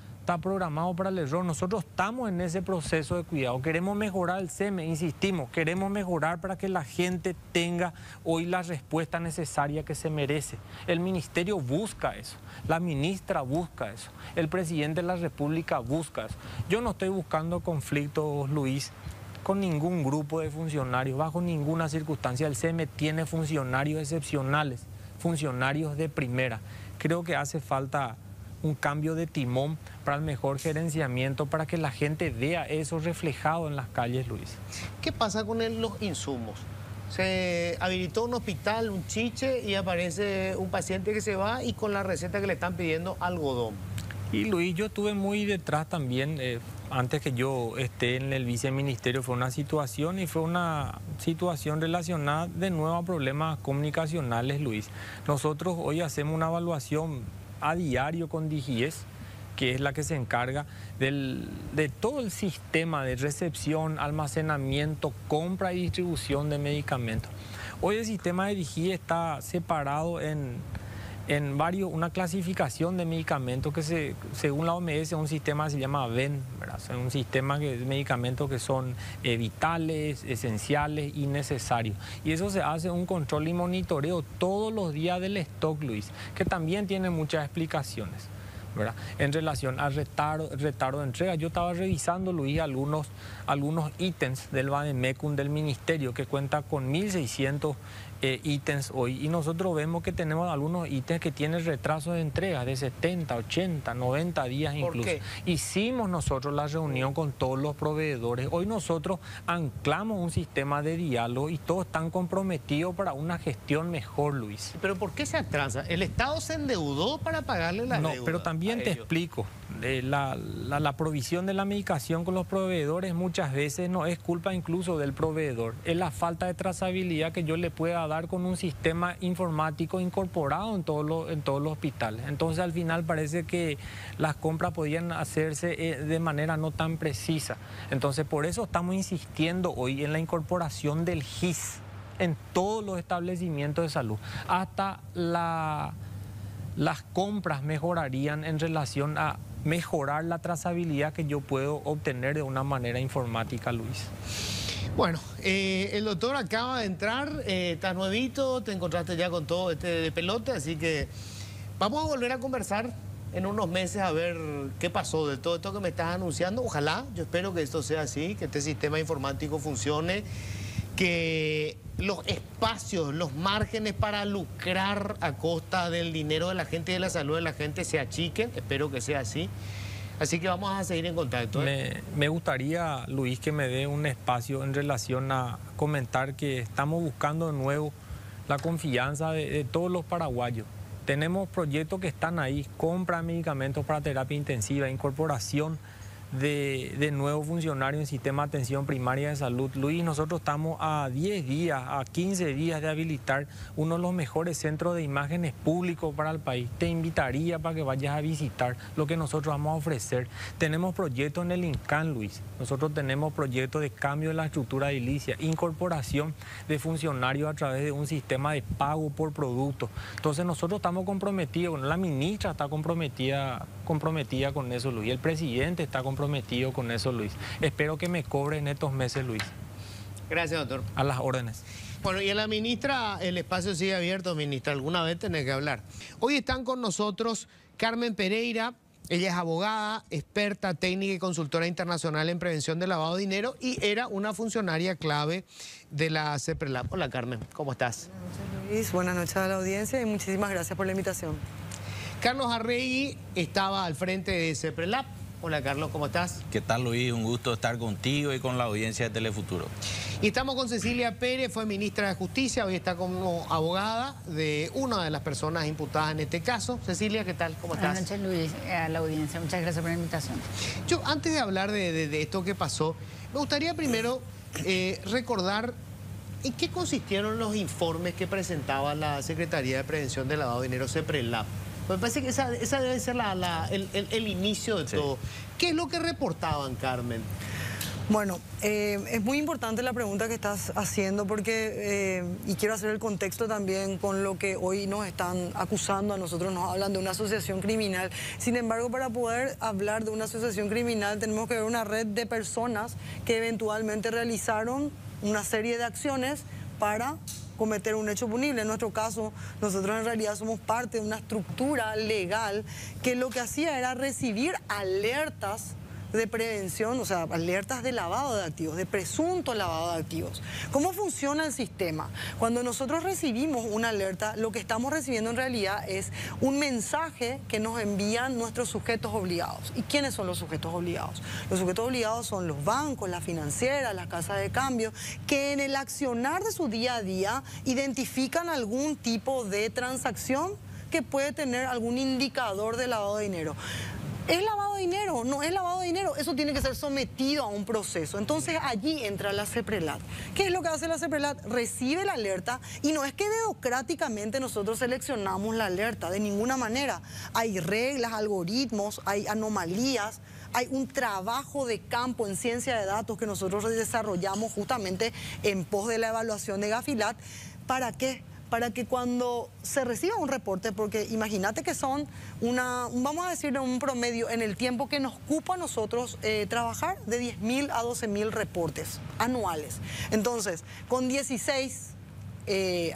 programado para el error. Nosotros estamos en ese proceso de cuidado. Queremos mejorar el SEME, insistimos, queremos mejorar para que la gente tenga hoy la respuesta necesaria que se merece. El ministerio busca eso, la ministra busca eso, el presidente de la República busca eso. Yo no estoy buscando conflictos, Luis, con ningún grupo de funcionarios, bajo ninguna circunstancia. El SEME tiene funcionarios excepcionales, funcionarios de primera. Creo que hace falta un cambio de timón para el mejor gerenciamiento, para que la gente vea eso reflejado en las calles, Luis. ¿Qué pasa con los insumos? Se habilitó un hospital, un chiche, y aparece un paciente que se va y con la receta que le están pidiendo algodón. Y Luis, yo estuve muy detrás también, antes que yo esté en el viceministerio, fue una situación relacionada de nuevo a problemas comunicacionales, Luis. Nosotros hoy hacemos una evaluación a diario con DIGIES, que es la que se encarga de todo el sistema de recepción, almacenamiento, compra y distribución de medicamentos. Hoy el sistema de DIGIES está separado en una clasificación de medicamentos que según la OMS es un sistema que se llama VEN, ¿verdad? Es un sistema de medicamentos que son vitales, esenciales y necesarios. Y eso se hace un control y monitoreo todos los días del stock, Luis, que también tiene muchas explicaciones, ¿verdad? En relación al retardo de entrega, yo estaba revisando, Luis, algunos ítems del Vademecum del Ministerio que cuenta con 1.600 ítems hoy, y nosotros vemos que tenemos algunos ítems que tienen retrasos de entrega de 70, 80, 90 días incluso. ¿Por qué? Hicimos nosotros la reunión con todos los proveedores. Hoy nosotros anclamos un sistema de diálogo y todos están comprometidos para una gestión mejor, Luis. ¿Pero por qué se atrasa? ¿El Estado se endeudó para pagarle la deuda? No, pero también te explico. La provisión de la medicación con los proveedores muchas veces no es culpa incluso del proveedor. Es la falta de trazabilidad que yo le pueda dar con un sistema informático incorporado en todos los hospitales. Entonces al final parece que las compras podían hacerse de manera no tan precisa. Entonces por eso estamos insistiendo hoy en la incorporación del GIS en todos los establecimientos de salud. Hasta las compras mejorarían en relación a mejorar la trazabilidad que yo puedo obtener de una manera informática, Luis. Bueno, el doctor acaba de entrar, estás nuevito, te encontraste ya con todo de pelota, así que vamos a volver a conversar en unos meses a ver qué pasó de todo esto que me estás anunciando. Ojalá, yo espero que esto sea así, que este sistema informático funcione, que los espacios, los márgenes para lucrar a costa del dinero de la gente y de la salud de la gente se achiquen. Espero que sea así. Así que vamos a seguir en contacto. Me gustaría, Luis, que me dé un espacio en relación a comentar que estamos buscando de nuevo la confianza de todos los paraguayos. Tenemos proyectos que están ahí, compra de medicamentos para terapia intensiva, incorporación de nuevos funcionarios en sistema de atención primaria de salud. Luis, nosotros estamos a 10 días, a 15 días de habilitar uno de los mejores centros de imágenes públicos para el país. Te invitaría para que vayas a visitar lo que nosotros vamos a ofrecer. Tenemos proyectos en el INCAN, Luis. Nosotros tenemos proyectos de cambio de la estructura edilicia, incorporación de funcionarios a través de un sistema de pago por producto. Entonces nosotros estamos comprometidos, bueno, la ministra está comprometida con eso, Luis. El presidente está comprometido con eso, Luis. Espero que me cobren estos meses, Luis. Gracias, doctor. A las órdenes. Bueno, y a la ministra, el espacio sigue abierto, ministra. Alguna vez tenés que hablar. Hoy están con nosotros Carmen Pereira. Ella es abogada, experta, técnica y consultora internacional en prevención de lavado de dinero y era una funcionaria clave de la CEPRELAP. Hola, Carmen. ¿Cómo estás? Buenas noches, Luis. Buenas noches a la audiencia y muchísimas gracias por la invitación. Carlos Arregui estaba al frente de CEPRELAP. Hola, Carlos, ¿cómo estás? ¿Qué tal, Luis? Un gusto estar contigo y con la audiencia de Telefuturo. Y estamos con Cecilia Pérez, fue ministra de Justicia, hoy está como abogada de una de las personas imputadas en este caso. Cecilia, ¿qué tal? ¿Cómo estás? Buenas noches, Luis, a la audiencia. Muchas gracias por la invitación. Yo, antes de hablar de esto que pasó, me gustaría primero recordar en qué consistieron los informes que presentaba la Secretaría de Prevención del Lavado de Dinero, CEPRELAP. Me parece que esa debe ser el inicio de todo. ¿Qué es lo que reportaban, Carmen? Bueno, es muy importante la pregunta que estás haciendo porque, y quiero hacer el contexto también con lo que hoy nos están acusando, a nosotros nos hablan de una asociación criminal. Sin embargo, para poder hablar de una asociación criminal tenemos que ver una red de personas que eventualmente realizaron una serie de acciones para cometer un hecho punible. En nuestro caso, nosotros en realidad somos parte de una estructura legal que lo que hacía era recibir alertas de prevención, o sea, alertas de lavado de activos, de presunto lavado de activos. ¿Cómo funciona el sistema? Cuando nosotros recibimos una alerta, lo que estamos recibiendo en realidad es un mensaje que nos envían nuestros sujetos obligados. ¿Y quiénes son los sujetos obligados? Los sujetos obligados son los bancos, las financieras, las casas de cambio, que en el accionar de su día a día identifican algún tipo de transacción que puede tener algún indicador de lavado de dinero. ¿Es lavado de dinero? No es lavado de dinero. Eso tiene que ser sometido a un proceso. Entonces allí entra la CEPRELAT. ¿Qué es lo que hace la CEPRELAT? Recibe la alerta y no es que democráticamente nosotros seleccionamos la alerta, de ninguna manera. Hay reglas, algoritmos, hay anomalías, hay un trabajo de campo en ciencia de datos que nosotros desarrollamos justamente en pos de la evaluación de Gafilat. ¿Para qué? Para que cuando se reciba un reporte, porque imagínate que son vamos a decir un promedio en el tiempo que nos ocupa a nosotros trabajar de 10.000 a 12.000 reportes anuales. Entonces, con 16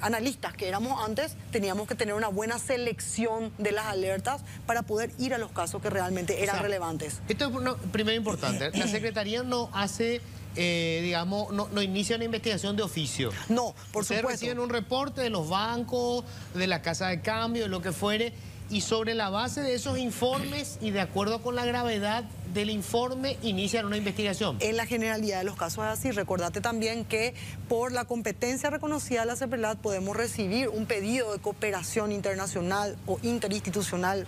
analistas que éramos antes, teníamos que tener una buena selección de las alertas para poder ir a los casos que realmente eran relevantes. Esto es primero importante. La Secretaría no hace digamos, no inicia una investigación de oficio. No, por Ustedes supuesto. reciben un reporte de los bancos, de la casa de cambio, de lo que fuere, y sobre la base de esos informes y de acuerdo con la gravedad del informe inician una investigación. En la generalidad de los casos es así. Recordate también que por la competencia reconocida de la CEPRELAT podemos recibir un pedido de cooperación internacional o interinstitucional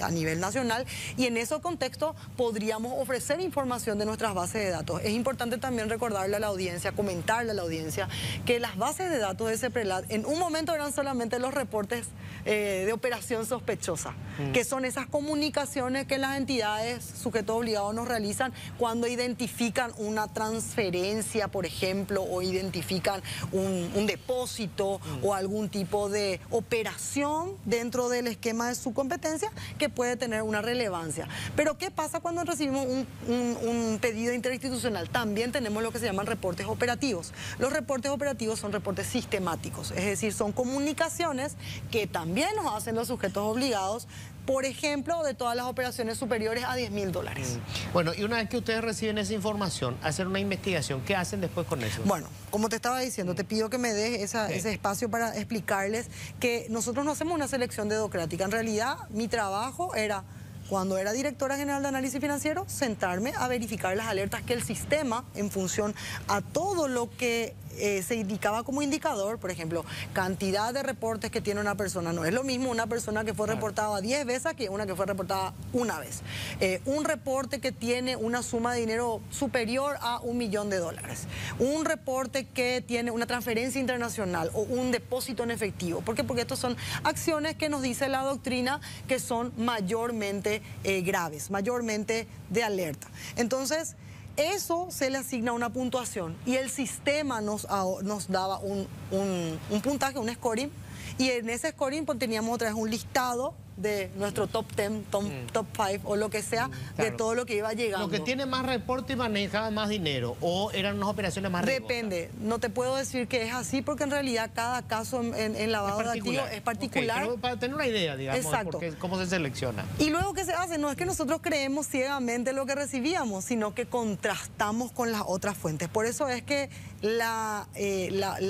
a nivel nacional, y en ese contexto podríamos ofrecer información de nuestras bases de datos. Es importante también recordarle a la audiencia, comentarle a la audiencia, que las bases de datos de CEPRELAT en un momento eran solamente los reportes de operación sospechosa, que son esas comunicaciones que las entidades sujetos obligados nos realizan cuando identifican una transferencia, por ejemplo, o identifican un depósito o algún tipo de operación dentro del esquema de su competencia que puede tener una relevancia. Pero ¿qué pasa cuando recibimos un pedido interinstitucional? También tenemos lo que se llaman reportes operativos. Los reportes operativos son reportes sistemáticos, es decir, son comunicaciones que también nos hacen los sujetos obligados, por ejemplo, de todas las operaciones superiores a $10.000. Bueno, y una vez que ustedes reciben esa información, hacen una investigación, ¿qué hacen después con eso? Bueno, como te estaba diciendo, te pido que me des ese espacio para explicarles que nosotros no hacemos una selección dedocrática. En realidad, mi trabajo era, cuando era directora general de análisis financiero, sentarme a verificar las alertas que el sistema, en función a todo lo que se indicaba como indicador, por ejemplo, cantidad de reportes que tiene una persona. No es lo mismo una persona que fue reportada 10 veces que una que fue reportada una vez. Un reporte que tiene una suma de dinero superior a $1 millón. Un reporte que tiene una transferencia internacional o un depósito en efectivo. ¿Por qué? Porque estas son acciones que nos dice la doctrina que son mayormente graves, mayormente de alerta. Entonces, eso se le asigna una puntuación y el sistema nos daba un puntaje, un scoring, y en ese scoring pues, teníamos otra vez un listado de nuestro top 10, top 5 o lo que sea, de todo lo que iba llegando. Lo que tiene más reporte y manejaba más dinero, o eran unas operaciones más riesgosas. Depende, no te puedo decir que es así porque en realidad cada caso en lavado de activos es particular. Okay, pero para tener una idea, digamos, exacto, de cómo se selecciona. Y luego, ¿qué se hace? No es que nosotros creemos ciegamente lo que recibíamos, sino que contrastamos con las otras fuentes. Por eso es que la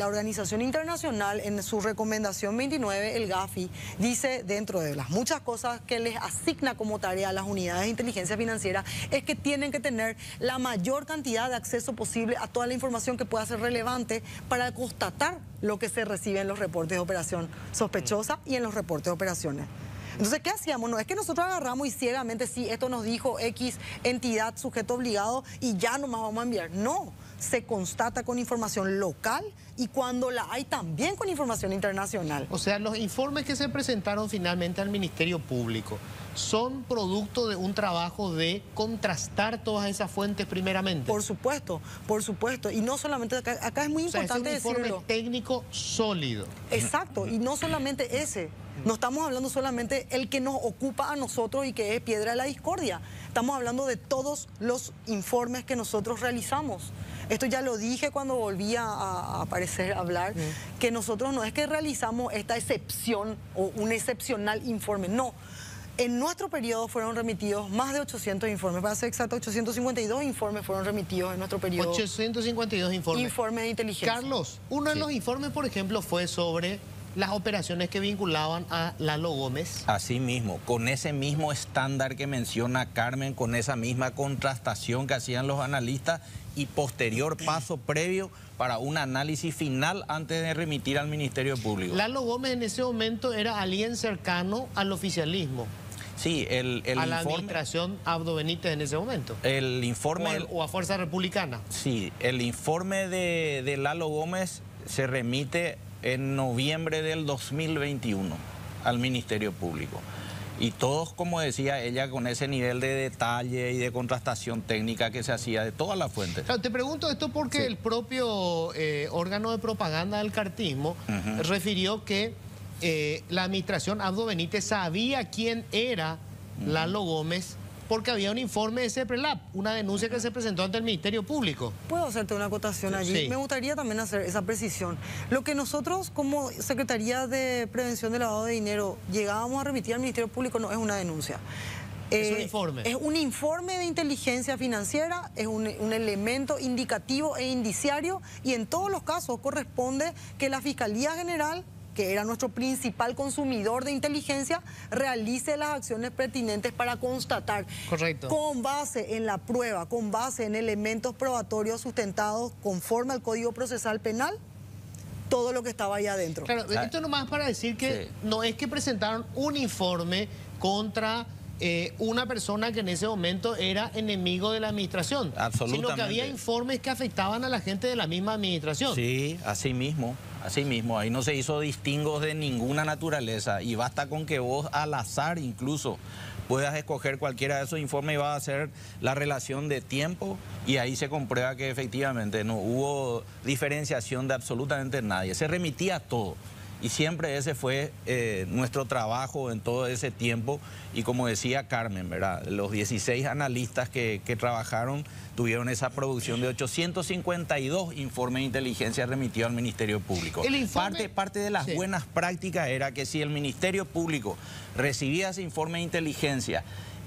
organización internacional, en su recomendación 29, el GAFI, dice, dentro de las muchas cosas que les asigna como tarea a las unidades de inteligencia financiera, es que tienen que tener la mayor cantidad de acceso posible a toda la información que pueda ser relevante para constatar lo que se recibe en los reportes de operación sospechosa y en los reportes de operaciones. Entonces, ¿qué hacíamos? No es que nosotros agarramos y ciegamente, sí, esto nos dijo X entidad, sujeto obligado, y ya nomás vamos a enviar. No, se constata con información local y cuando la hay también con información internacional. O sea, los informes que se presentaron finalmente al Ministerio Público son producto de un trabajo de contrastar todas esas fuentes primeramente. Por supuesto, por supuesto. Y no solamente, acá es muy importante es un informe decirlo. técnico sólido. Exacto, y no solamente ese. No estamos hablando solamente el que nos ocupa a nosotros y que es piedra de la discordia. Estamos hablando de todos los informes que nosotros realizamos. Esto ya lo dije cuando volví a aparecer a hablar, que nosotros no es que realizamos esta excepción o un excepcional informe, no. En nuestro periodo fueron remitidos más de 800 informes, para ser exacto, 852 informes fueron remitidos en nuestro periodo. 852 informes. Informes de inteligencia. Carlos, uno de los informes, por ejemplo, fue sobre las operaciones que vinculaban a Lalo Gómez. Así mismo, con ese mismo estándar que menciona Carmen, con esa misma contrastación que hacían los analistas y posterior paso previo para un análisis final antes de remitir al Ministerio Público. Lalo Gómez en ese momento era alguien cercano al oficialismo. Sí, el a la informe, administración Abdo Benítez en ese momento. el informe... O a Fuerza Republicana. Sí, el informe de Lalo Gómez se remite en noviembre del 2021 al Ministerio Público. Y todos, como decía ella, con ese nivel de detalle y de contrastación técnica que se hacía de todas las fuentes. Claro, te pregunto esto porque Sí. el propio órgano de propaganda del cartismo refirió que la administración Abdo Benítez sabía quién era Lalo Gómez porque había un informe de CEPRELAT, una denuncia que se presentó ante el Ministerio Público. ¿Puedo hacerte una acotación allí? Sí. Me gustaría también hacer esa precisión. Lo que nosotros como Secretaría de Prevención del Lavado de Dinero llegábamos a remitir al Ministerio Público no es una denuncia. Es un informe. Es un informe de inteligencia financiera, es un elemento indicativo e indiciario, y en todos los casos corresponde que la Fiscalía General, que era nuestro principal consumidor de inteligencia, realice las acciones pertinentes para constatar. Correcto. Con base en la prueba, con base en elementos probatorios sustentados conforme al Código Procesal Penal, todo lo que estaba ahí adentro. Claro, esto nomás para decir que Sí. no es que presentaron un informe contra una persona que en ese momento era enemigo de la administración. Absolutamente. Sino que había informes que afectaban a la gente de la misma administración. Sí, así mismo. Ahí no se hizo distingos de ninguna naturaleza, y basta con que vos al azar incluso puedas escoger cualquiera de esos informes y vas a hacer la relación de tiempo, y ahí se comprueba que efectivamente no hubo diferenciación de absolutamente nadie. Se remitía todo. Y siempre ese fue nuestro trabajo en todo ese tiempo. Y como decía Carmen, ¿verdad? Los 16 analistas que trabajaron tuvieron esa producción de 852 informes de inteligencia remitidos al Ministerio Público. El informe... Parte de las Sí. buenas prácticas era que si el Ministerio Público recibía ese informe de inteligencia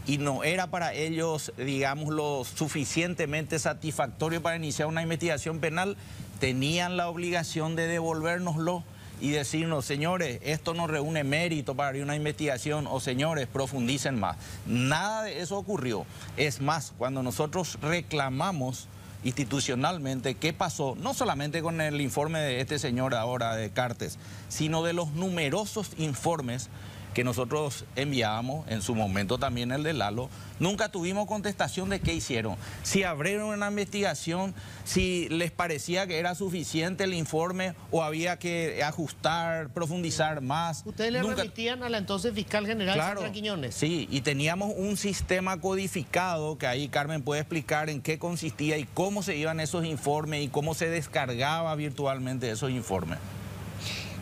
y no era para ellos, digamos, lo suficientemente satisfactorio para iniciar una investigación penal, tenían la obligación de devolvérnoslo y decirnos, señores, esto no reúne mérito para abrir una investigación, o señores, profundicen más. Nada de eso ocurrió. Es más, cuando nosotros reclamamos institucionalmente qué pasó, no solamente con el informe de este señor ahora de Cartes, sino de los numerosos informes que nosotros enviábamos, en su momento también el de Lalo, nunca tuvimos contestación de qué hicieron. Si abrieron una investigación, si les parecía que era suficiente el informe o había que ajustar, profundizar más. Ustedes le remitían a la entonces fiscal general, Claro, Sandra Quiñones. sí, y teníamos un sistema codificado que ahí Carmen puede explicar en qué consistía y cómo se iban esos informes y cómo se descargaba virtualmente esos informes.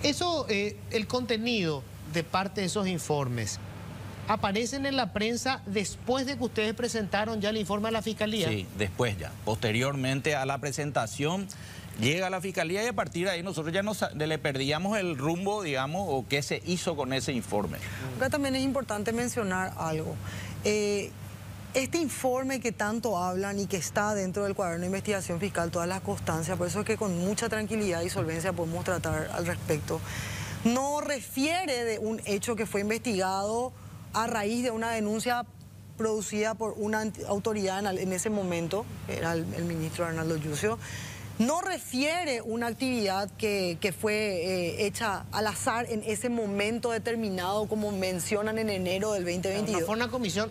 Eso, el contenido de parte de esos informes, ¿aparecen en la prensa después de que ustedes presentaron ya el informe a la Fiscalía? Sí, después ya. Posteriormente a la presentación llega a la Fiscalía, y a partir de ahí nosotros ya le perdíamos el rumbo, digamos, o qué se hizo con ese informe. Acá también es importante mencionar algo. Este informe que tanto hablan y que está dentro del cuaderno de investigación fiscal, todas las constancias, por eso es que con mucha tranquilidad y solvencia podemos tratar al respecto, no refiere de un hecho que fue investigado a raíz de una denuncia producida por una autoridad en ese momento, que era el ministro Arnaldo Yucio. No refiere una actividad que fue hecha al azar en ese momento determinado, como mencionan en enero del 2022. No fue una comisión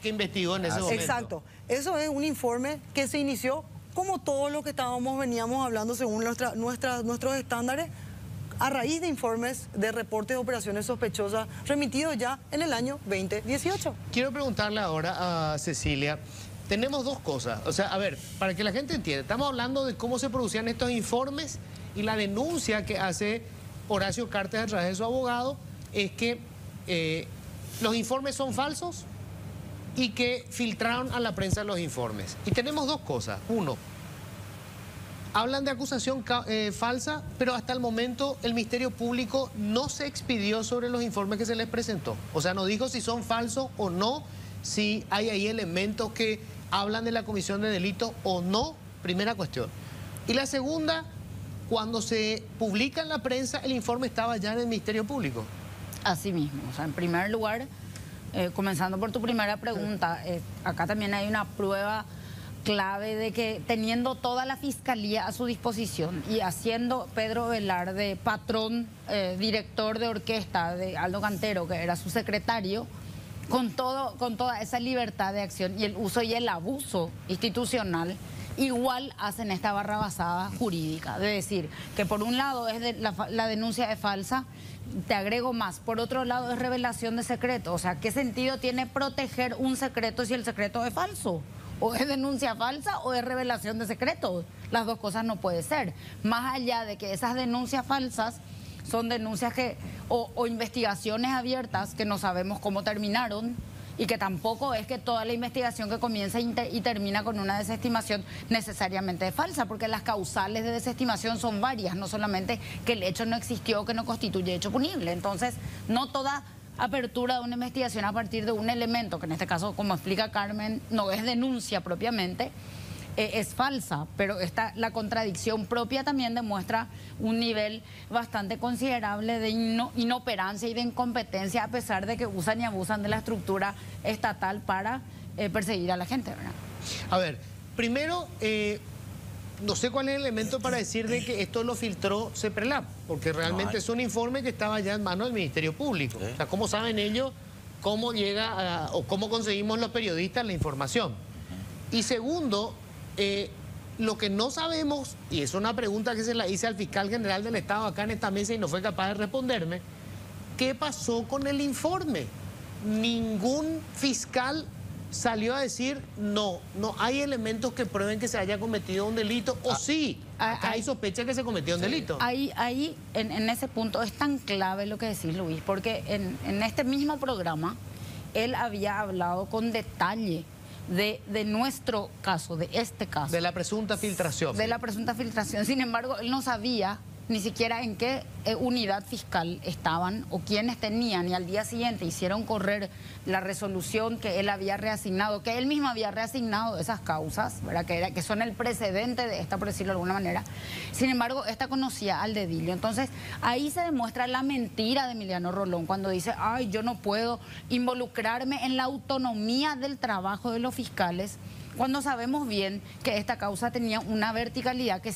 que investigó en ese momento. Exacto. Eso es un informe que se inició, como todo lo que veníamos hablando según nuestros estándares, a raíz de informes de reportes de operaciones sospechosas remitidos ya en el año 2018. Quiero preguntarle ahora a Cecilia, tenemos dos cosas, o sea, a ver, para que la gente entienda, estamos hablando de cómo se producían estos informes, y la denuncia que hace Horacio Cartes a través de su abogado es que los informes son falsos y que filtraron a la prensa los informes. Y tenemos dos cosas. Uno, hablan de acusación falsa, pero hasta el momento el Ministerio Público no se expidió sobre los informes que se les presentó. O sea, no dijo si son falsos o no, si hay ahí elementos que hablan de la comisión de delito o no, primera cuestión. Y la segunda, cuando se publica en la prensa, el informe estaba ya en el Ministerio Público. Así mismo, o sea, en primer lugar, comenzando por tu primera pregunta, acá también hay una prueba clave de que teniendo toda la fiscalía a su disposición y haciendo Pedro Velarde patrón, director de orquesta de Aldo Cantero, que era su secretario, con toda esa libertad de acción y el uso y el abuso institucional, igual hacen esta barrabasada jurídica. De decir que por un lado la denuncia es falsa, te agrego más, por otro lado es revelación de secreto. O sea, ¿qué sentido tiene proteger un secreto si el secreto es falso? O es denuncia falsa o es revelación de secretos. Las dos cosas no puede ser. Más allá de que esas denuncias falsas son denuncias o investigaciones abiertas que no sabemos cómo terminaron, y que tampoco es que toda la investigación que comienza y termina con una desestimación necesariamente es falsa, porque las causales de desestimación son varias, no solamente que el hecho no existió o que no constituye hecho punible. Entonces, no toda apertura de una investigación a partir de un elemento, que en este caso, como explica Carmen, no es denuncia propiamente, es falsa, pero la contradicción propia también demuestra un nivel bastante considerable de inoperancia y de incompetencia, a pesar de que usan y abusan de la estructura estatal para perseguir a la gente, ¿verdad? A ver, primero, no sé cuál es el elemento para decir de que esto lo filtró CEPRELAB, porque realmente es un informe que estaba ya en manos del Ministerio Público. O sea, ¿cómo saben ellos cómo llega o cómo conseguimos los periodistas la información? Y segundo, lo que no sabemos, y es una pregunta que se la hice al fiscal general del Estado acá en esta mesa y no fue capaz de responderme, ¿qué pasó con el informe? Ningún fiscal salió a decir, no hay elementos que prueben que se haya cometido un delito, o sí, acá hay sospecha que se cometió un delito. Ahí en ese punto es tan clave lo que decís, Luis, porque en este mismo programa él había hablado con detalle de nuestro caso, de este caso. De la presunta filtración. De la presunta filtración. Sin embargo, él no sabía ni siquiera en qué unidad fiscal estaban o quiénes tenían, y al día siguiente hicieron correr la resolución que él había reasignado, que él mismo había reasignado esas causas, ¿verdad? Que son el precedente de esta, por decirlo de alguna manera. Sin embargo, esta conocía al dedillo. Entonces, ahí se demuestra la mentira de Emiliano Rolón cuando dice, ay, yo no puedo involucrarme en la autonomía del trabajo de los fiscales, cuando sabemos bien que esta causa tenía una verticalidad que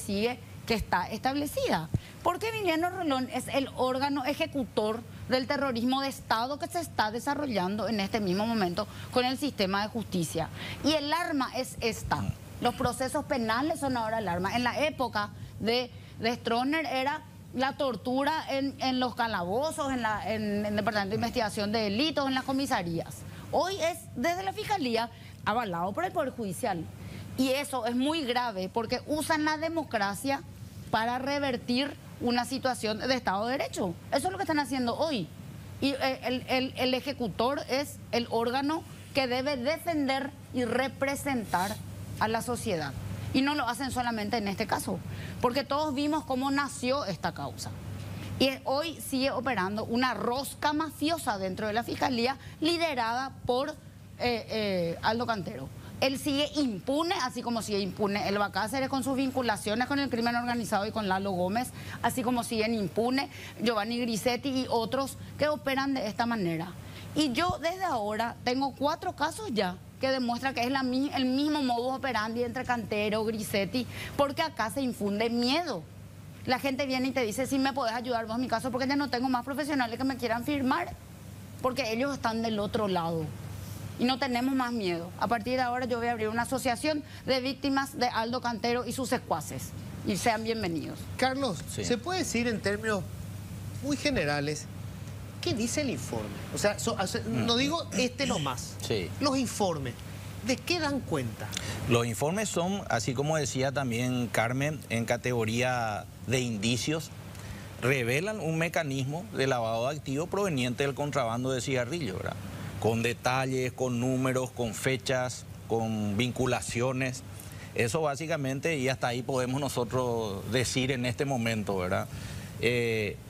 está establecida. Porque Emiliano Rolón es el órgano ejecutor del terrorismo de Estado que se está desarrollando en este mismo momento con el sistema de justicia. Y el arma es esta. Los procesos penales son ahora el arma. En la época de Stroessner era la tortura en los calabozos, en el Departamento de Investigación de Delitos, en las comisarías. Hoy es desde la Fiscalía, avalado por el Poder Judicial. Y eso es muy grave porque usan la democracia para revertir una situación de Estado de Derecho. Eso es lo que están haciendo hoy. Y el ejecutor es el órgano que debe defender y representar a la sociedad. Y no lo hacen solamente en este caso, porque todos vimos cómo nació esta causa. Y hoy sigue operando una rosca mafiosa dentro de la Fiscalía liderada por Aldo Cantero. Él sigue impune, así como sigue impune Elba Cáceres con sus vinculaciones con el crimen organizado y con Lalo Gómez, así como siguen impune Giovanni Grisetti y otros que operan de esta manera. Y yo desde ahora tengo 4 casos ya que demuestran que es el mismo modus operandi entre Cantero, Grisetti, porque acá se infunde miedo. La gente viene y te dice, si me podés ayudar vos en mi caso, porque ya no tengo más profesionales que me quieran firmar, porque ellos están del otro lado. Y no tenemos más miedo. A partir de ahora yo voy a abrir una asociación de víctimas de Aldo Cantero y sus secuaces. Y sean bienvenidos. Carlos, sí. ¿Se puede decir en términos muy generales qué dice el informe? O sea, no digo nomás. Sí. Los informes, ¿de qué dan cuenta? Los informes son, así como decía también Carmen, en categoría de indicios, revelan un mecanismo de lavado de activos proveniente del contrabando de cigarrillos, ¿verdad? Con detalles, con números, con fechas, con vinculaciones. Eso básicamente, y hasta ahí podemos nosotros decir en este momento, ¿verdad?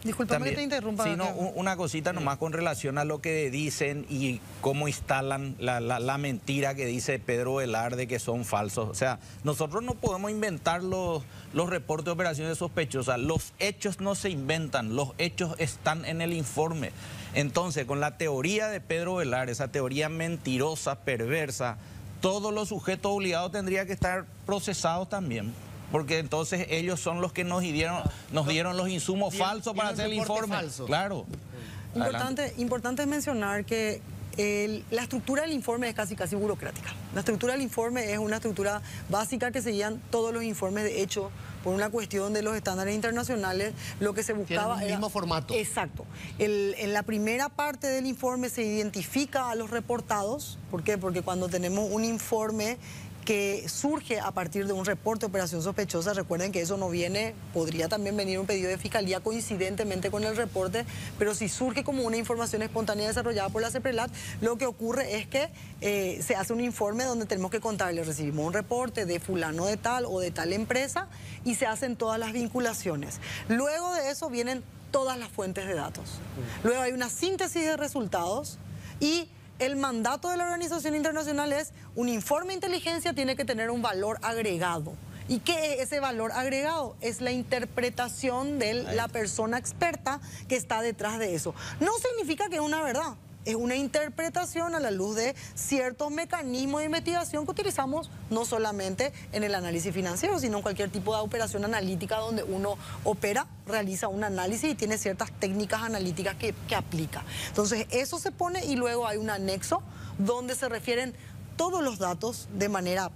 Disculpame que te interrumpa. Sí, no, una cosita nomás con relación a lo que dicen y cómo instalan la mentira que dice Pedro Velarde, que son falsos. O sea, nosotros no podemos inventar los reportes de operaciones sospechosas. Los hechos no se inventan, los hechos están en el informe. Entonces, con la teoría de Pedro Velarde, esa teoría mentirosa, perversa, todos los sujetos obligados tendrían que estar procesados también. Porque entonces ellos son los que nos dieron los insumos falsos para hacer el informe. Falso. Claro. Importante es mencionar que la estructura del informe es casi burocrática. La estructura del informe es una estructura básica que seguían todos los informes de hecho por una cuestión de los estándares internacionales. Lo que se buscaba era el mismo formato. Exacto. En la primera parte del informe se identifica a los reportados. ¿Por qué? Porque cuando tenemos un informe que surge a partir de un reporte de operación sospechosa, recuerden que eso no viene, podría también venir un pedido de fiscalía coincidentemente con el reporte, pero si surge como una información espontánea desarrollada por la CEPRELAB, lo que ocurre es que se hace un informe donde tenemos que contarle, recibimos un reporte de fulano de tal o de tal empresa y se hacen todas las vinculaciones. Luego de eso vienen todas las fuentes de datos. Luego hay una síntesis de resultados y el mandato de la organización internacional es: un informe de inteligencia tiene que tener un valor agregado. ¿Y qué es ese valor agregado? Es la interpretación de la persona experta que está detrás de eso. No significa que es una verdad. Es una interpretación a la luz de ciertos mecanismos de investigación que utilizamos no solamente en el análisis financiero, sino en cualquier tipo de operación analítica donde uno opera, realiza un análisis y tiene ciertas técnicas analíticas que aplica. Entonces eso se pone y luego hay un anexo donde se refieren todos los datos de manera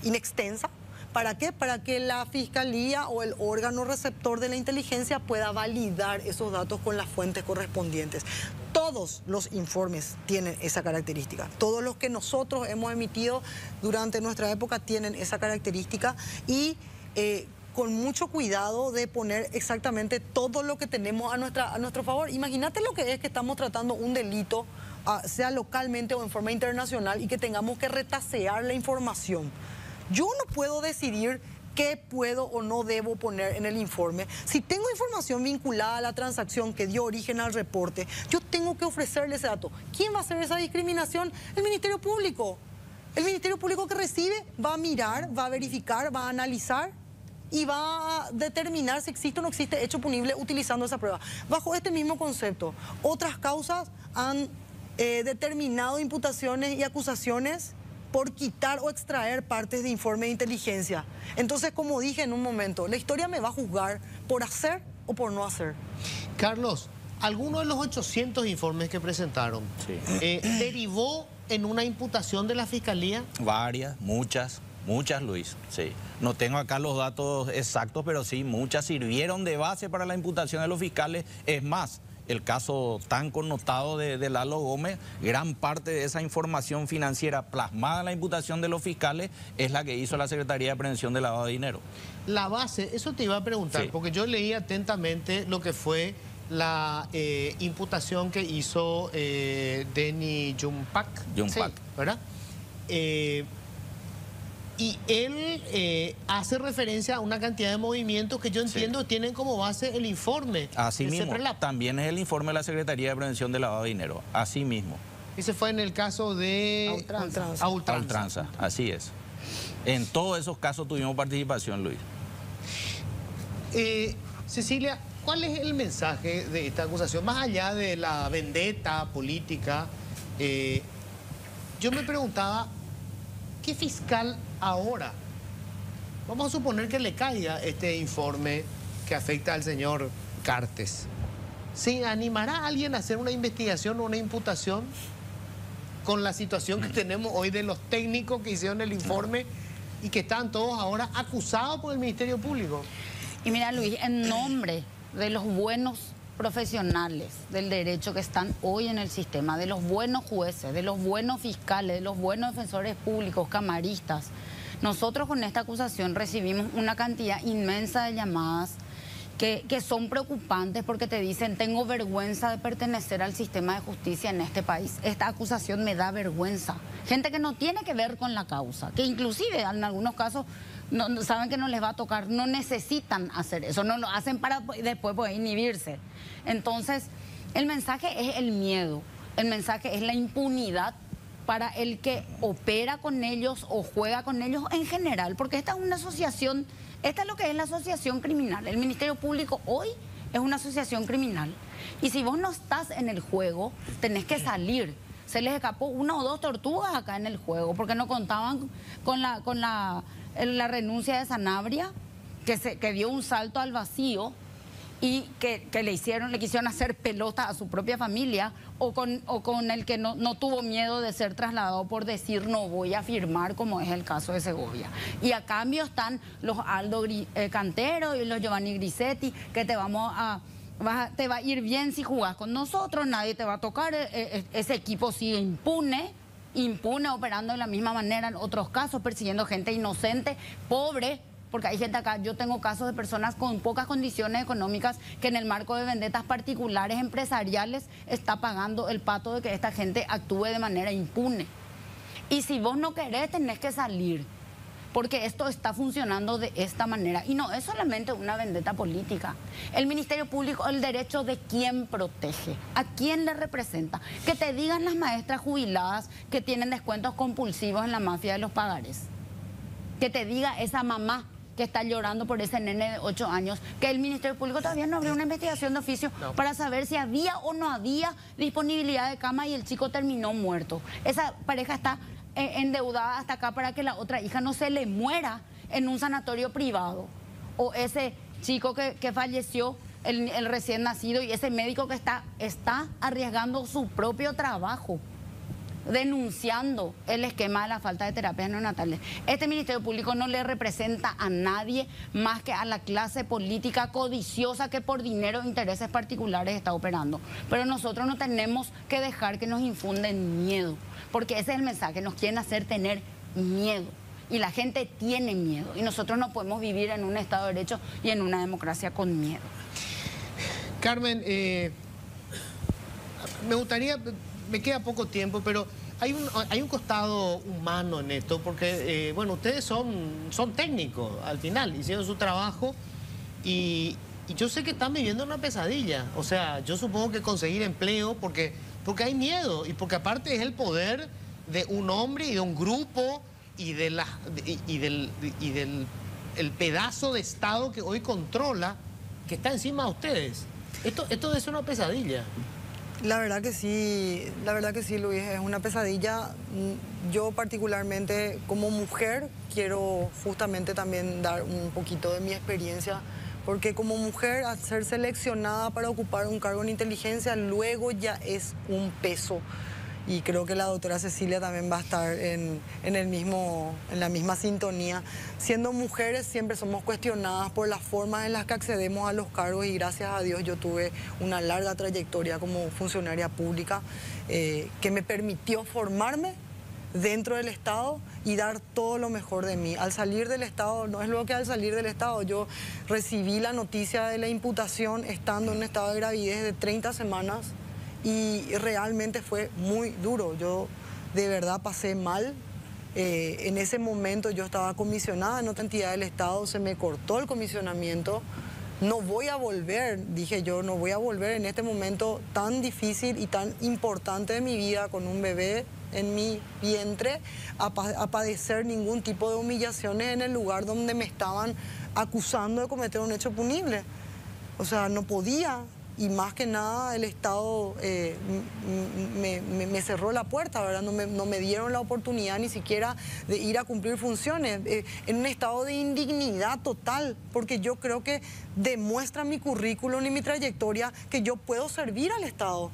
inextensa. ¿Para qué? Para que la fiscalía o el órgano receptor de la inteligencia pueda validar esos datos con las fuentes correspondientes. Todos los informes tienen esa característica. Todos los que nosotros hemos emitido durante nuestra época tienen esa característica y con mucho cuidado de poner exactamente todo lo que tenemos a nuestro favor. Imagínate lo que es que estamos tratando un delito, sea localmente o en forma internacional, y que tengamos que retasear la información. Yo no puedo decidir qué puedo o no debo poner en el informe. Si tengo información vinculada a la transacción que dio origen al reporte, yo tengo que ofrecerle ese dato. ¿Quién va a hacer esa discriminación? El Ministerio Público. El Ministerio Público que recibe va a mirar, va a verificar, va a analizar y va a determinar si existe o no existe hecho punible utilizando esa prueba. Bajo este mismo concepto, otras causas han determinado imputaciones y acusaciones por quitar o extraer partes de informe de inteligencia. Entonces, como dije en un momento, la historia me va a juzgar por hacer o por no hacer. Carlos, ¿alguno de los 800 informes que presentaron derivó en una imputación de la Fiscalía? Varias, muchas, Luis, sí. No tengo acá los datos exactos, pero sí, muchas sirvieron de base para la imputación de los fiscales. Es más, el caso tan connotado de Lalo Gómez, gran parte de esa información financiera plasmada en la imputación de los fiscales es la que hizo la Secretaría de Prevención de Lavado de Dinero. La base, eso te iba a preguntar, sí, porque yo leí atentamente lo que fue la imputación que hizo Denny Jumpak, sí, ¿verdad? Y él hace referencia a una cantidad de movimientos que yo entiendo tienen como base el informe. Así mismo, también es el informe de la Secretaría de Prevención de Lavado de Dinero, así mismo. Ese fue en el caso de A ultranza, así es. En todos esos casos tuvimos participación, Luis. Cecilia, ¿cuál es el mensaje de esta acusación? Más allá de la vendetta política, yo me preguntaba, ¿qué fiscal ahora? Vamos a suponer que le caiga este informe que afecta al señor Cartes. ¿Se animará alguien a hacer una investigación o una imputación con la situación que tenemos hoy de los técnicos que hicieron el informe y que están todos ahora acusados por el Ministerio Público? Y mira, Luis, en nombre de los buenos profesionales del derecho que están hoy en el sistema, de los buenos jueces, de los buenos fiscales, de los buenos defensores públicos, camaristas, nosotros con esta acusación recibimos una cantidad inmensa de llamadas que son preocupantes porque te dicen: tengo vergüenza de pertenecer al sistema de justicia en este país. Esta acusación me da vergüenza. Gente que no tiene que ver con la causa, que inclusive en algunos casos no saben que no les va a tocar, no necesitan hacer eso, no lo hacen para después poder inhibirse. Entonces, el mensaje es el miedo, el mensaje es la impunidad para el que opera con ellos o juega con ellos en general, porque esta es una asociación, esta es lo que es la asociación criminal. El Ministerio Público hoy es una asociación criminal. Y si vos no estás en el juego, tenés que salir. Se les escapó 1 o 2 tortugas acá en el juego, porque no contaban con la renuncia de Sanabria, que dio un salto al vacío y que le quisieron hacer pelota a su propia familia, o con el que no tuvo miedo de ser trasladado por decir no voy a firmar, como es el caso de Segovia. Y a cambio están los Aldo Cantero y los Giovanni Grisetti, que te va a ir bien si jugás con nosotros, nadie te va a tocar, ese equipo sigue impune, operando de la misma manera en otros casos, persiguiendo gente inocente, pobre, porque hay gente acá, yo tengo casos de personas con pocas condiciones económicas que en el marco de vendetas particulares, empresariales, está pagando el pato de que esta gente actúe de manera impune. Y si vos no querés, tenés que salir, porque esto está funcionando de esta manera. Y no es solamente una vendetta política. El Ministerio Público, el derecho de quién protege, a quién le representa. Que te digan las maestras jubiladas que tienen descuentos compulsivos en la mafia de los pagares. Que te diga esa mamá que está llorando por ese nene de 8 años, que el Ministerio Público todavía no abrió una investigación de oficio para saber si había o no había disponibilidad de cama y el chico terminó muerto. Esa pareja está endeudada hasta acá para que la otra hija no se le muera en un sanatorio privado. O ese chico que falleció, el recién nacido, y ese médico que está arriesgando su propio trabajo, denunciando el esquema de la falta de terapias neonatales. Este Ministerio Público no le representa a nadie más que a la clase política codiciosa que por dinero e intereses particulares está operando. Pero nosotros no tenemos que dejar que nos infunden miedo, porque ese es el mensaje, nos quieren hacer tener miedo. Y la gente tiene miedo, y nosotros no podemos vivir en un Estado de Derecho y en una democracia con miedo. Carmen, me gustaría, me queda poco tiempo, pero hay un costado humano en esto, porque, bueno, ustedes son técnicos, al final, hicieron su trabajo, y yo sé que están viviendo una pesadilla. O sea, yo supongo que conseguir empleo, porque hay miedo, y porque aparte es el poder de un hombre y de un grupo, y del pedazo de Estado que hoy controla, que está encima de ustedes. Esto es una pesadilla. La verdad que sí, Luis, es una pesadilla. Yo particularmente como mujer quiero justamente también dar un poquito de mi experiencia, porque como mujer, al ser seleccionada para ocupar un cargo en inteligencia, luego ya es un peso. Y creo que la doctora Cecilia también va a estar en la misma sintonía. Siendo mujeres siempre somos cuestionadas por las formas en las que accedemos a los cargos, y gracias a Dios yo tuve una larga trayectoria como funcionaria pública que me permitió formarme dentro del Estado y dar todo lo mejor de mí. Al salir del Estado, no es lo que al salir del Estado, yo recibí la noticia de la imputación estando en un estado de gravidez de 30 semanas, y realmente fue muy duro. Yo de verdad pasé mal. En ese momento yo estaba comisionada en otra entidad del Estado, se me cortó el comisionamiento. No voy a volver, dije yo, no voy a volver en este momento tan difícil y tan importante de mi vida, con un bebé en mi vientre, a padecer ningún tipo de humillaciones en el lugar donde me estaban acusando de cometer un hecho punible. O sea, no podía. Y más que nada el Estado me cerró la puerta, ¿verdad? No me dieron la oportunidad ni siquiera de ir a cumplir funciones, en un estado de indignidad total, porque yo creo que demuestra mi currículum y mi trayectoria que yo puedo servir al Estado.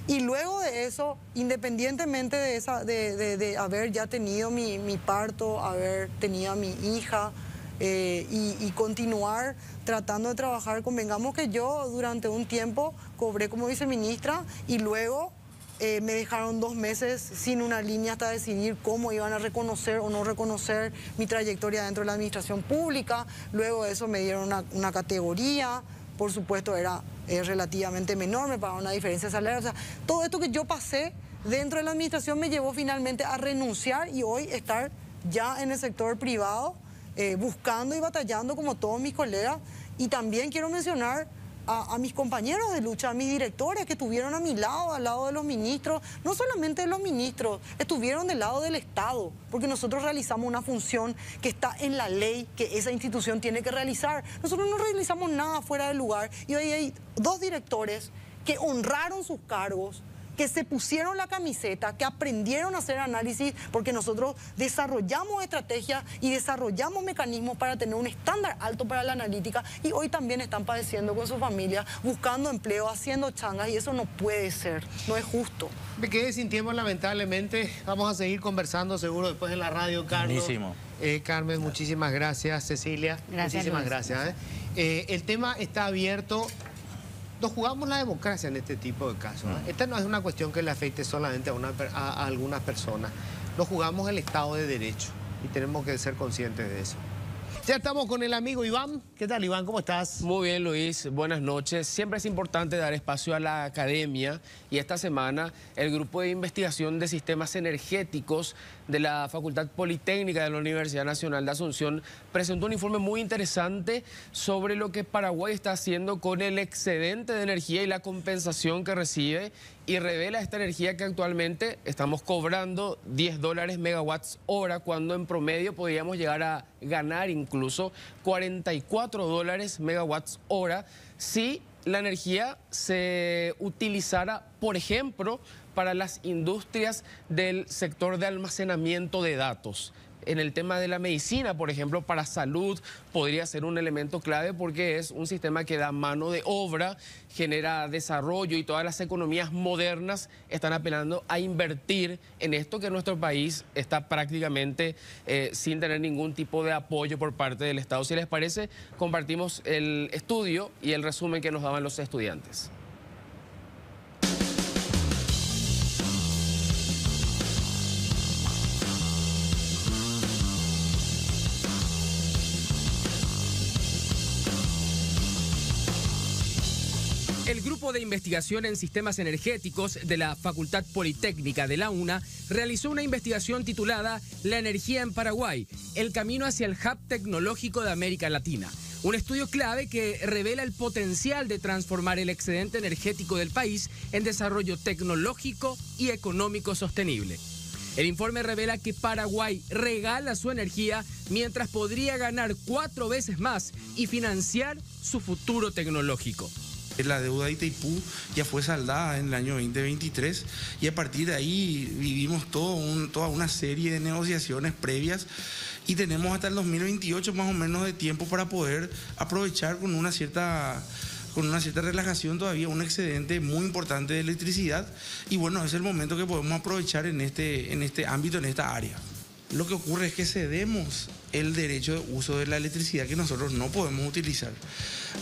Y luego de eso, independientemente de haber ya tenido mi parto, haber tenido a mi hija, y continuar tratando de trabajar, convengamos que yo durante un tiempo cobré como viceministra, y luego me dejaron 2 meses sin una línea hasta decidir cómo iban a reconocer o no reconocer mi trayectoria dentro de la administración pública. Luego de eso me dieron una categoría, por supuesto era relativamente menor, me pagaban una diferencia salarial. O sea, todo esto que yo pasé dentro de la administración me llevó finalmente a renunciar y hoy estar ya en el sector privado, buscando y batallando como todos mis colegas. Y también quiero mencionar a mis compañeros de lucha, a mis directores que estuvieron a mi lado, al lado de los ministros, no solamente de los ministros, estuvieron del lado del Estado, porque nosotros realizamos una función que está en la ley, que esa institución tiene que realizar. Nosotros no realizamos nada fuera del lugar, y hoy hay 2 directores que honraron sus cargos, que se pusieron la camiseta, que aprendieron a hacer análisis, porque nosotros desarrollamos estrategias y desarrollamos mecanismos para tener un estándar alto para la analítica, y hoy también están padeciendo con su familia, buscando empleo, haciendo changas, y eso no puede ser, no es justo. Me quedé sin tiempo, lamentablemente. Vamos a seguir conversando seguro después en la radio, Carlos. Buenísimo. Carmen, muchísimas gracias. Cecilia, gracias, muchísimas Luis. gracias. El tema está abierto. Nos jugamos la democracia en este tipo de casos. Esta no es una cuestión que le afecte solamente a algunas personas. Nos jugamos el Estado de Derecho y tenemos que ser conscientes de eso. Ya estamos con el amigo Iván. ¿Qué tal, Iván? ¿Cómo estás? Muy bien, Luis. Buenas noches. Siempre es importante dar espacio a la academia y esta semana el Grupo de Investigación de Sistemas Energéticos de la Facultad Politécnica de la Universidad Nacional de Asunción presentó un informe muy interesante sobre lo que Paraguay está haciendo con el excedente de energía y la compensación que recibe, y revela esta energía que actualmente estamos cobrando $10 megawatts hora, cuando en promedio podríamos llegar a ganar incluso $44 megawatts hora si la energía se utilizara, por ejemplo, para las industrias del sector de almacenamiento de datos. En el tema de la medicina, por ejemplo, para salud podría ser un elemento clave, porque es un sistema que da mano de obra, genera desarrollo, y todas las economías modernas están apelando a invertir en esto, que nuestro país está prácticamente sin tener ningún tipo de apoyo por parte del Estado. Si les parece, compartimos el estudio y el resumen que nos daban los estudiantes. El Grupo de Investigación en Sistemas Energéticos de la Facultad Politécnica de la UNA realizó una investigación titulada La energía en Paraguay, el camino hacia el hub tecnológico de América Latina. Un estudio clave que revela el potencial de transformar el excedente energético del país en desarrollo tecnológico y económico sostenible. El informe revela que Paraguay regala su energía mientras podría ganar 4 veces más y financiar su futuro tecnológico. La deuda de Itaipú ya fue saldada en el año 2023 y a partir de ahí vivimos toda una serie de negociaciones previas, y tenemos hasta el 2028 más o menos de tiempo para poder aprovechar con una cierta relajación todavía un excedente muy importante de electricidad, y bueno, es el momento que podemos aprovechar en este ámbito, en esta área. Lo que ocurre es que cedemos el derecho de uso de la electricidad que nosotros no podemos utilizar.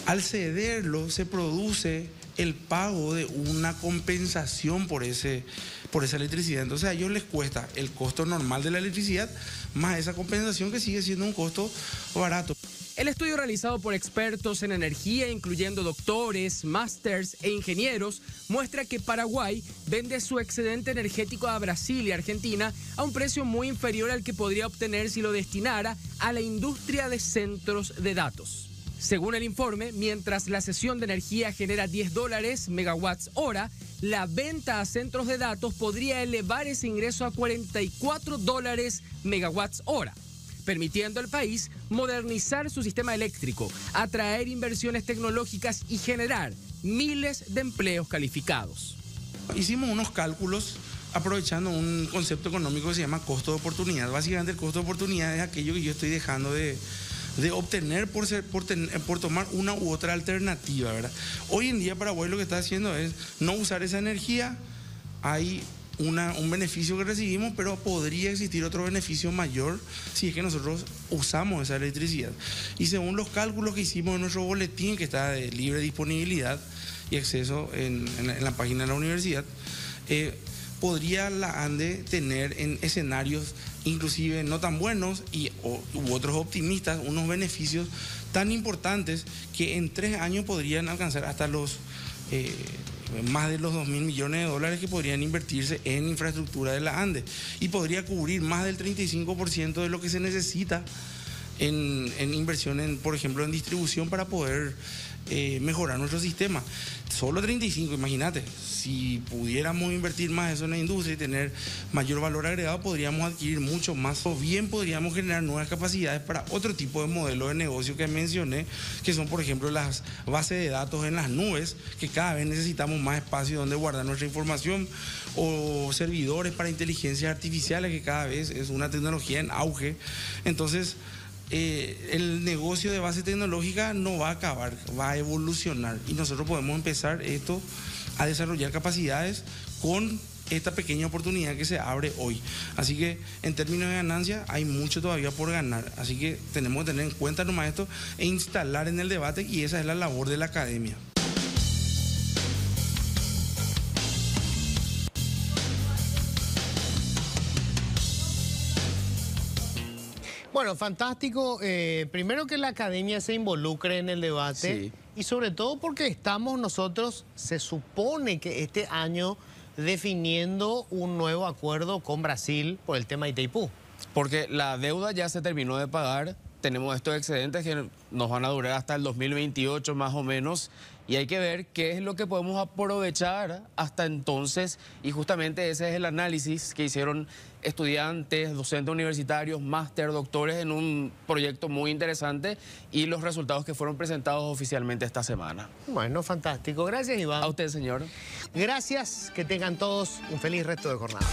Al cederlo se produce el pago de una compensación por esa electricidad. Entonces a ellos les cuesta el costo normal de la electricidad más esa compensación, que sigue siendo un costo barato. El estudio realizado por expertos en energía, incluyendo doctores, másters e ingenieros, muestra que Paraguay vende su excedente energético a Brasil y Argentina a un precio muy inferior al que podría obtener si lo destinara a la industria de centros de datos. Según el informe, mientras la cesión de energía genera $10 megawatts hora, la venta a centros de datos podría elevar ese ingreso a $44 megawatts hora, permitiendo al país modernizar su sistema eléctrico, atraer inversiones tecnológicas y generar miles de empleos calificados. Hicimos unos cálculos aprovechando un concepto económico que se llama costo de oportunidad. Básicamente el costo de oportunidad es aquello que yo estoy dejando de obtener por tomar una u otra alternativa, ¿verdad? Hoy en día Paraguay lo que está haciendo es no usar esa energía. Hay un beneficio que recibimos, pero podría existir otro beneficio mayor si es que nosotros usamos esa electricidad. Y según los cálculos que hicimos en nuestro boletín, que está de libre disponibilidad y acceso en la página de la universidad, podría la ANDE tener en escenarios inclusive no tan buenos u otros optimistas unos beneficios tan importantes que en 3 años podrían alcanzar hasta más de los $2.000 millones que podrían invertirse en infraestructura de la ANDE, y podría cubrir más del 35% de lo que se necesita en inversión, por ejemplo, en distribución para poder mejorar nuestro sistema. Solo 35, imagínate, si pudiéramos invertir más eso en la industria y tener mayor valor agregado, podríamos adquirir mucho más, o bien podríamos generar nuevas capacidades para otro tipo de modelo de negocio que mencioné, que son, por ejemplo, las bases de datos en las nubes, que cada vez necesitamos más espacio donde guardar nuestra información, o servidores para inteligencias artificiales, que cada vez es una tecnología en auge. Entonces, el negocio de base tecnológica no va a acabar, va a evolucionar, y nosotros podemos empezar a desarrollar capacidades con esta pequeña oportunidad que se abre hoy. Así que en términos de ganancia hay mucho todavía por ganar, así que tenemos que tener en cuenta nomás esto e instalar en el debate, y esa es la labor de la academia. Bueno, fantástico. Primero que la academia se involucre en el debate Sí. y sobre todo porque estamos nosotros, se supone que este año definiendo un nuevo acuerdo con Brasil por el tema Itaipú. Porque la deuda ya se terminó de pagar, tenemos estos excedentes que nos van a durar hasta el 2028 más o menos, y hay que ver qué es lo que podemos aprovechar hasta entonces, y justamente ese es el análisis que hicieron estudiantes, docentes universitarios, máster, doctores en un proyecto muy interesante y los resultados que fueron presentados oficialmente esta semana. Bueno, fantástico. Gracias, Iván. A usted, señor. Gracias. Que tengan todos un feliz resto de jornada.